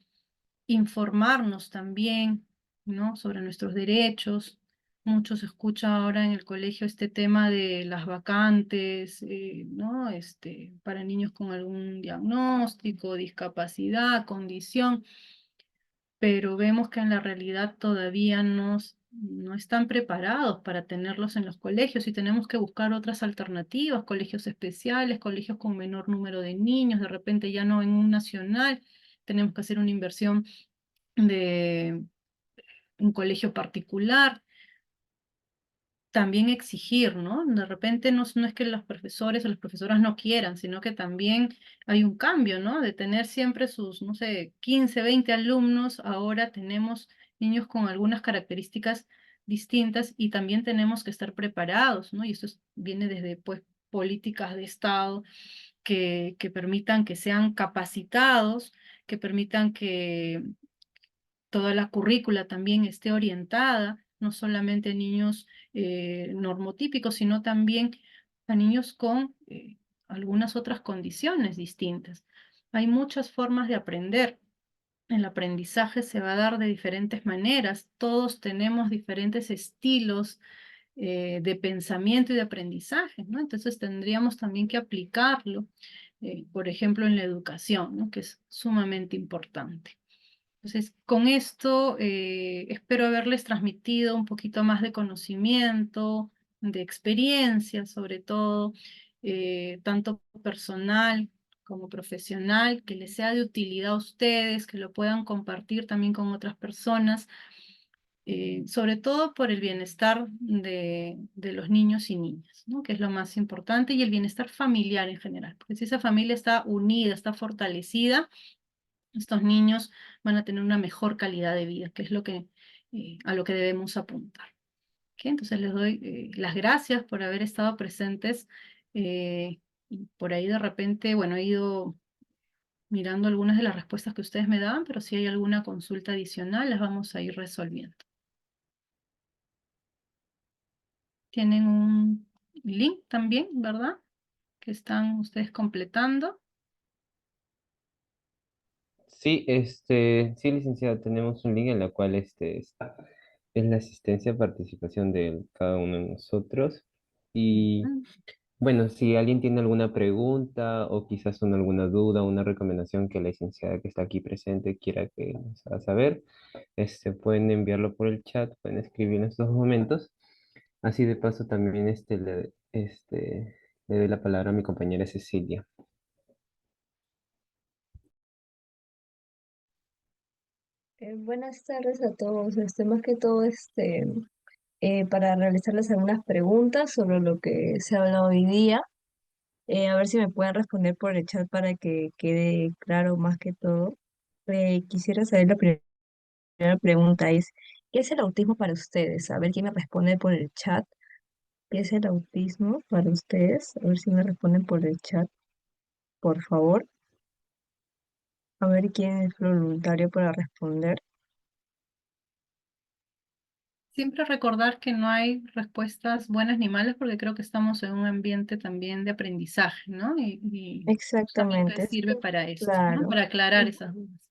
informarnos también, ¿no? Sobre nuestros derechos. Mucho se escucha ahora en el colegio este tema de las vacantes, ¿no? Para niños con algún diagnóstico, discapacidad, condición, pero vemos que en la realidad todavía no están preparados para tenerlos en los colegios y tenemos que buscar otras alternativas, colegios especiales, colegios con menor número de niños, de repente ya no en un nacional, tenemos que hacer una inversión de un colegio particular. También exigir, ¿no? De repente no es que los profesores o las profesoras no quieran, sino que también hay un cambio, ¿no? De tener siempre sus, no sé, 15, 20 alumnos, ahora tenemos niños con algunas características distintas y también tenemos que estar preparados, ¿no? Y esto viene desde, pues, políticas de Estado que permitan que sean capacitados, que permitan que toda la currícula también esté orientada, no solamente a niños normotípicos, sino también a niños con algunas otras condiciones distintas. Hay muchas formas de aprender. El aprendizaje se va a dar de diferentes maneras. Todos tenemos diferentes estilos de pensamiento y de aprendizaje, ¿no? Entonces tendríamos también que aplicarlo, por ejemplo, en la educación, ¿no? Que es sumamente importante. Entonces, con esto espero haberles transmitido un poquito más de conocimiento, de experiencia, sobre todo, tanto personal como profesional, que les sea de utilidad a ustedes, que lo puedan compartir también con otras personas, sobre todo por el bienestar de los niños y niñas, ¿no? Que es lo más importante, y el bienestar familiar en general, porque si esa familia está unida, está fortalecida, estos niños van a tener una mejor calidad de vida, que es a lo que debemos apuntar. ¿Ok? Entonces les doy las gracias por haber estado presentes. Y por ahí de repente, bueno, he ido mirando algunas de las respuestas que ustedes me daban, pero si hay alguna consulta adicional, las vamos a ir resolviendo. Tienen un link también, ¿verdad? Que están ustedes completando. Sí, sí, licenciada, tenemos un link en la cual está, es la asistencia, participación de cada uno de nosotros. Y Mm. bueno, si alguien tiene alguna pregunta o quizás alguna duda, una recomendación que la licenciada que está aquí presente quiera que nos haga saber, pueden enviarlo por el chat, pueden escribir en estos momentos. Así de paso también le doy la palabra a mi compañera Cecilia. Buenas tardes a todos. Más que todo, para realizarles algunas preguntas sobre lo que se ha hablado hoy día. A ver si me pueden responder por el chat para que quede claro más que todo. Quisiera saber la primera pregunta es, ¿qué es el autismo para ustedes? A ver quién me responde por el chat. qué es el autismo para ustedes. A ver si me responden por el chat, por favor. A ver quién es voluntario para responder. Siempre recordar que no hay respuestas buenas ni malas porque creo que estamos en un ambiente también de aprendizaje, ¿no? Y justamente Exactamente, sirve para esto, ¿no? claro. Para aclarar Ujú. esas dudas.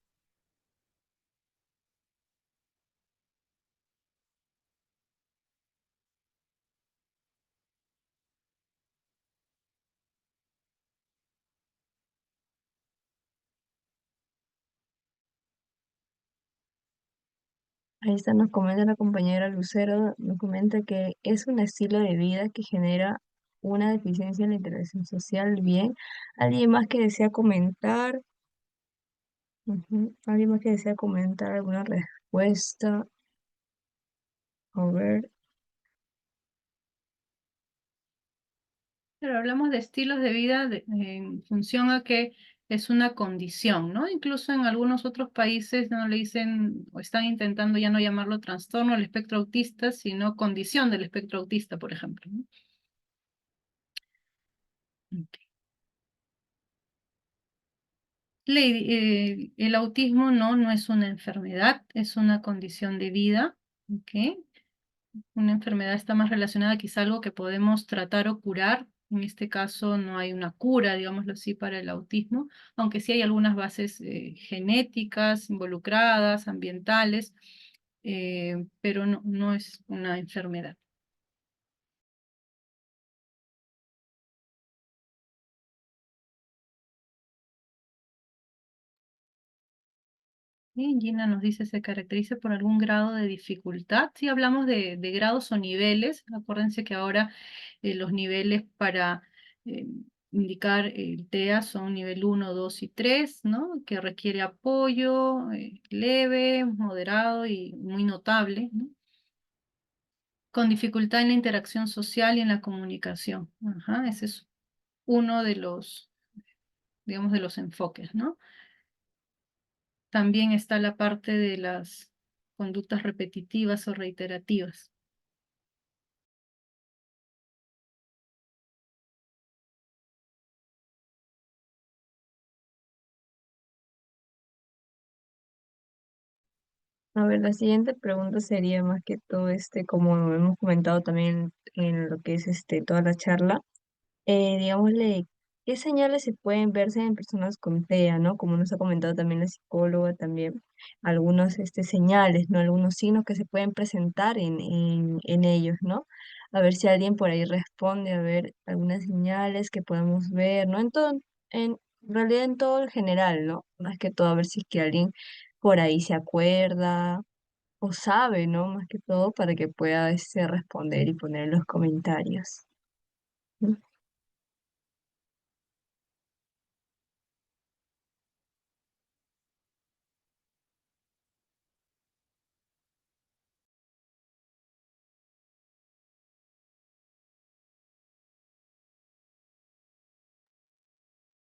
Ahí está, nos comenta la compañera Lucero, nos comenta que es un estilo de vida que genera una deficiencia en la interacción social. Bien, ¿alguien más que desea comentar? Ujú. ¿Alguien más que desea comentar alguna respuesta? A ver. Pero hablamos de estilos de vida en función a que es una condición, ¿no? Incluso en algunos otros países no le dicen o están intentando ya no llamarlo trastorno del espectro autista, sino condición del espectro autista, por ejemplo, ¿no? Ok. Lady, el autismo no es una enfermedad, es una condición de vida, ¿ok? Una enfermedad está más relacionada quizá a algo que podemos tratar o curar. En este caso no hay una cura, digámoslo así, para el autismo, aunque sí hay algunas bases genéticas involucradas, ambientales, pero no es una enfermedad. Bien, Gina nos dice, ¿se caracteriza por algún grado de dificultad? Sí, hablamos de grados o niveles. Acuérdense que ahora los niveles para eh, indicar el TEA son nivel 1, 2 y 3, ¿no? Que requiere apoyo leve, moderado y muy notable, ¿no? Con dificultad en la interacción social y en la comunicación. Ajá, ese es uno de los, digamos, de los enfoques, ¿no? También está la parte de las conductas repetitivas o reiterativas. A ver, la siguiente pregunta sería más que todo, como hemos comentado también en lo que es toda la charla, digámosle, ¿qué señales se pueden verse en personas con TEA, ¿no? Como nos ha comentado también la psicóloga, también algunos señales, ¿no? Algunos signos que se pueden presentar en ellos, ¿no? A ver si alguien por ahí responde, a ver algunas señales que podemos ver, ¿no? En realidad en todo el general, ¿no? Más que todo, a ver si es que alguien por ahí se acuerda o sabe, ¿no? Más que todo para que pueda responder y poner en los comentarios. ¿No?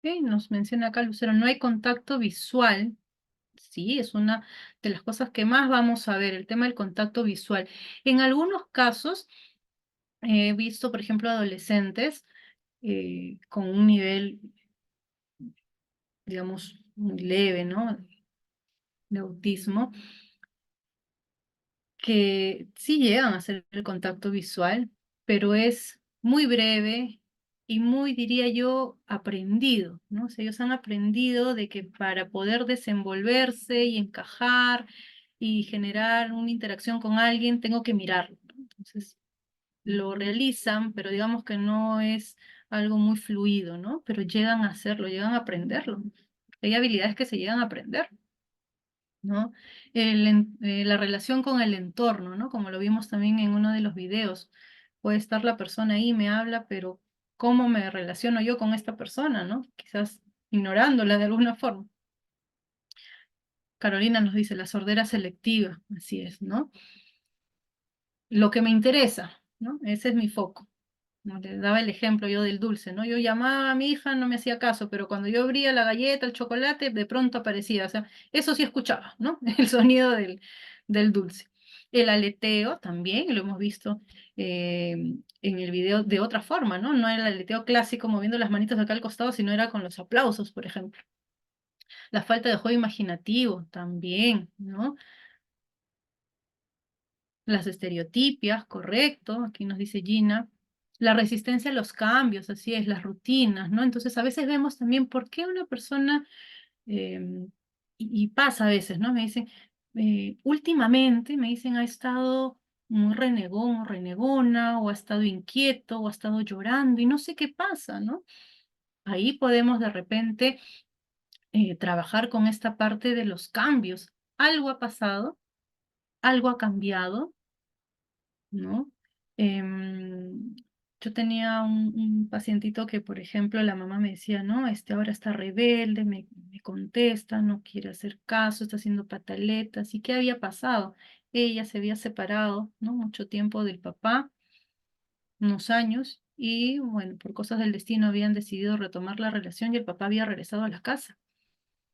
Ok, nos menciona acá Lucero, no hay contacto visual. Sí, es una de las cosas que más vamos a ver, el tema del contacto visual. En algunos casos, he visto, por ejemplo, adolescentes con un nivel, digamos, muy leve, ¿no? De autismo, que sí llegan a hacer el contacto visual, pero es muy breve y muy, diría yo, aprendido, ¿no? O sea, ellos han aprendido de que para poder desenvolverse y encajar y generar una interacción con alguien, tengo que mirarlo, ¿no? Entonces, lo realizan, pero digamos que no es algo muy fluido, ¿no? Pero llegan a hacerlo, llegan a aprenderlo. Hay habilidades que se llegan a aprender. ¿No? La relación con el entorno, ¿no? Como lo vimos también en uno de los videos. Puede estar la persona ahí, me habla, pero ¿cómo me relaciono yo con esta persona, ¿no? Quizás ignorándola de alguna forma. Carolina nos dice, la sordera selectiva, así es, ¿no? Lo que me interesa, ¿no? Ese es mi foco. Como le daba el ejemplo yo del dulce, ¿no? Yo llamaba a mi hija, no me hacía caso, pero cuando yo abría la galleta, el chocolate, de pronto aparecía. O sea, eso sí escuchaba, ¿no? El sonido del dulce. El aleteo también lo hemos visto en el video de otra forma, ¿no? No el aleteo clásico moviendo las manitos acá al costado, sino era con los aplausos, por ejemplo. La falta de juego imaginativo también, ¿no? Las estereotipias, correcto, aquí nos dice Gina. La resistencia a los cambios, así es, las rutinas, ¿no? Entonces a veces vemos también por qué una persona, y pasa a veces, ¿no? Me dicen, últimamente, me dicen, ha estado muy renegón o renegona, o ha estado inquieto, o ha estado llorando, y no sé qué pasa, ¿no? Ahí podemos de repente trabajar con esta parte de los cambios. Algo ha pasado, algo ha cambiado, ¿no? Em, yo tenía un pacientito que, por ejemplo, la mamá me decía, no, ahora está rebelde, me contesta, no quiere hacer caso, está haciendo pataletas. ¿Y qué había pasado? Ella se había separado, ¿no? Mucho tiempo del papá, unos años, y bueno, por cosas del destino habían decidido retomar la relación y el papá había regresado a la casa.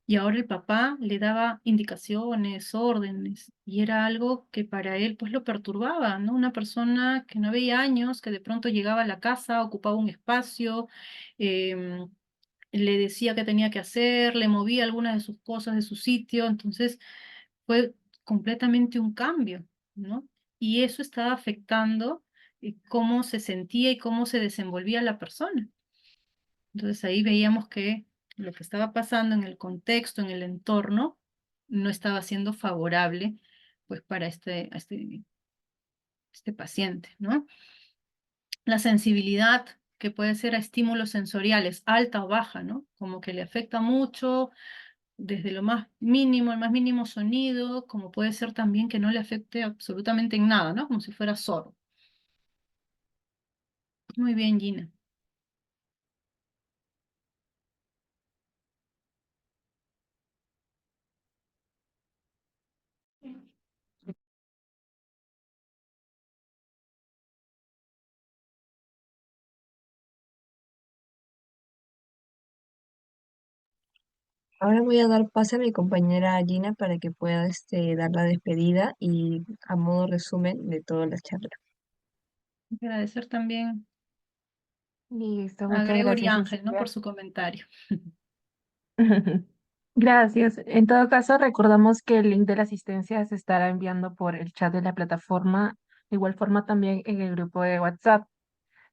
Y ahora el papá le daba indicaciones, órdenes, y era algo que para él pues lo perturbaba, ¿no? Una persona que no veía años, que de pronto llegaba a la casa, ocupaba un espacio, em, le decía qué tenía que hacer, le movía algunas de sus cosas de su sitio, entonces fue completamente un cambio, ¿no? Y eso estaba afectando cómo se sentía y cómo se desenvolvía la persona. Entonces ahí veíamos que lo que estaba pasando en el contexto, en el entorno, no estaba siendo favorable pues para este paciente, ¿no? La sensibilidad que puede ser a estímulos sensoriales, alta o baja, ¿no? Como que le afecta mucho desde lo más mínimo, el más mínimo sonido, como puede ser también que no le afecte absolutamente en nada, ¿no? Como si fuera sordo. Muy bien, Gina. Ahora voy a dar pase a mi compañera Gina para que pueda dar la despedida y a modo resumen de toda la charla. Agradecer también Listo, a muchas Gregory gracias, Ángel, ¿no? Por Cecilia. su comentario. Gracias. En todo caso, recordamos que el link de la asistencia se estará enviando por el chat de la plataforma, de igual forma también en el grupo de WhatsApp.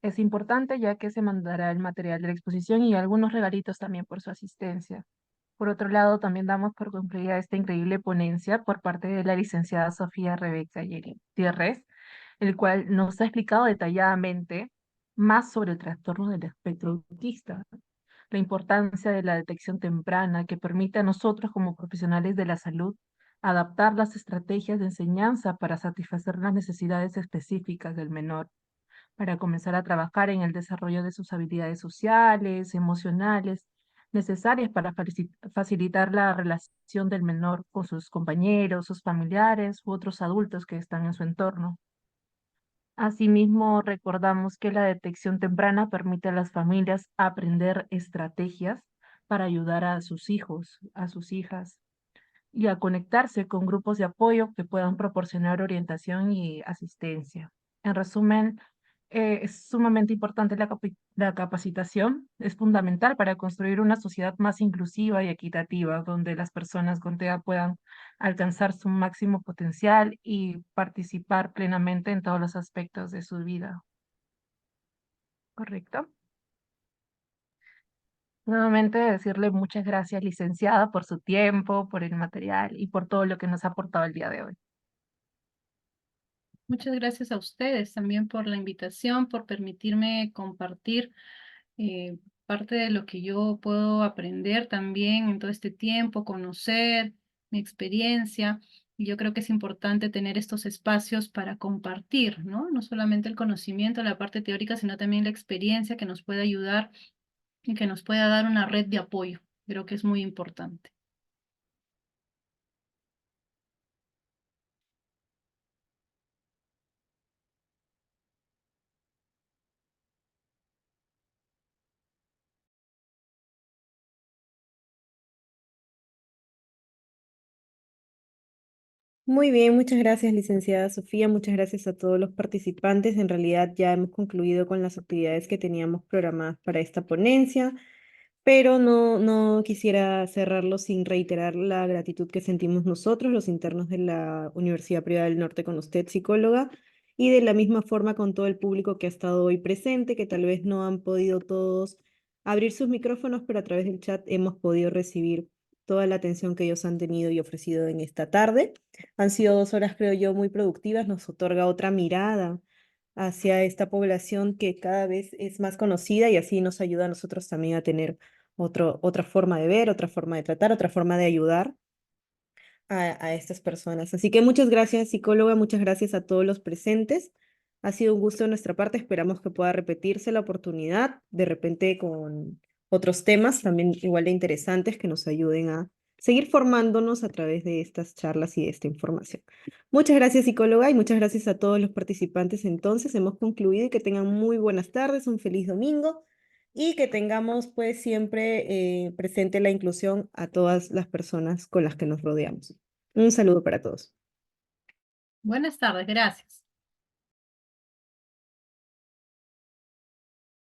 Es importante ya que se mandará el material de la exposición y algunos regalitos también por su asistencia. Por otro lado, también damos por concluida esta increíble ponencia por parte de la licenciada Sofía Rebeca Gutiérrez, el cual nos ha explicado detalladamente más sobre el trastorno del espectro autista, la importancia de la detección temprana que permite a nosotros como profesionales de la salud adaptar las estrategias de enseñanza para satisfacer las necesidades específicas del menor, para comenzar a trabajar en el desarrollo de sus habilidades sociales, emocionales, necesarias para facilitar la relación del menor con sus compañeros, sus familiares u otros adultos que están en su entorno. Asimismo, recordamos que la detección temprana permite a las familias aprender estrategias para ayudar a sus hijos, a sus hijas, y a conectarse con grupos de apoyo que puedan proporcionar orientación y asistencia. En resumen, es sumamente importante la capacitación, es fundamental para construir una sociedad más inclusiva y equitativa, donde las personas con TEA puedan alcanzar su máximo potencial y participar plenamente en todos los aspectos de su vida. ¿Correcto? Nuevamente decirle muchas gracias, licenciada, por su tiempo, por el material y por todo lo que nos ha aportado el día de hoy. Muchas gracias a ustedes también por la invitación, por permitirme compartir parte de lo que yo puedo aprender también en todo este tiempo, conocer mi experiencia. Y yo creo que es importante tener estos espacios para compartir, ¿no? No solamente el conocimiento, la parte teórica, sino también la experiencia que nos puede ayudar y que nos pueda dar una red de apoyo. Creo que es muy importante. Muy bien, muchas gracias, licenciada Sofía. Muchas gracias a todos los participantes. En realidad ya hemos concluido con las actividades que teníamos programadas para esta ponencia, pero no quisiera cerrarlo sin reiterar la gratitud que sentimos nosotros, los internos de la Universidad Privada del Norte, con usted, psicóloga, y de la misma forma con todo el público que ha estado hoy presente, que tal vez no han podido todos abrir sus micrófonos, pero a través del chat hemos podido recibir toda la atención que ellos han tenido y ofrecido en esta tarde. Han sido 2 horas, creo yo, muy productivas, nos otorga otra mirada hacia esta población que cada vez es más conocida y así nos ayuda a nosotros también a tener otra forma de ver, otra forma de tratar, otra forma de ayudar a estas personas. Así que muchas gracias, psicóloga, muchas gracias a todos los presentes. Ha sido un gusto de nuestra parte, esperamos que pueda repetirse la oportunidad, de repente con otros temas también igual de interesantes que nos ayuden a seguir formándonos a través de estas charlas y de esta información. Muchas gracias, psicóloga, y muchas gracias a todos los participantes. Entonces, hemos concluido y que tengan muy buenas tardes, un feliz domingo y que tengamos pues siempre presente la inclusión a todas las personas con las que nos rodeamos. Un saludo para todos. Buenas tardes, gracias.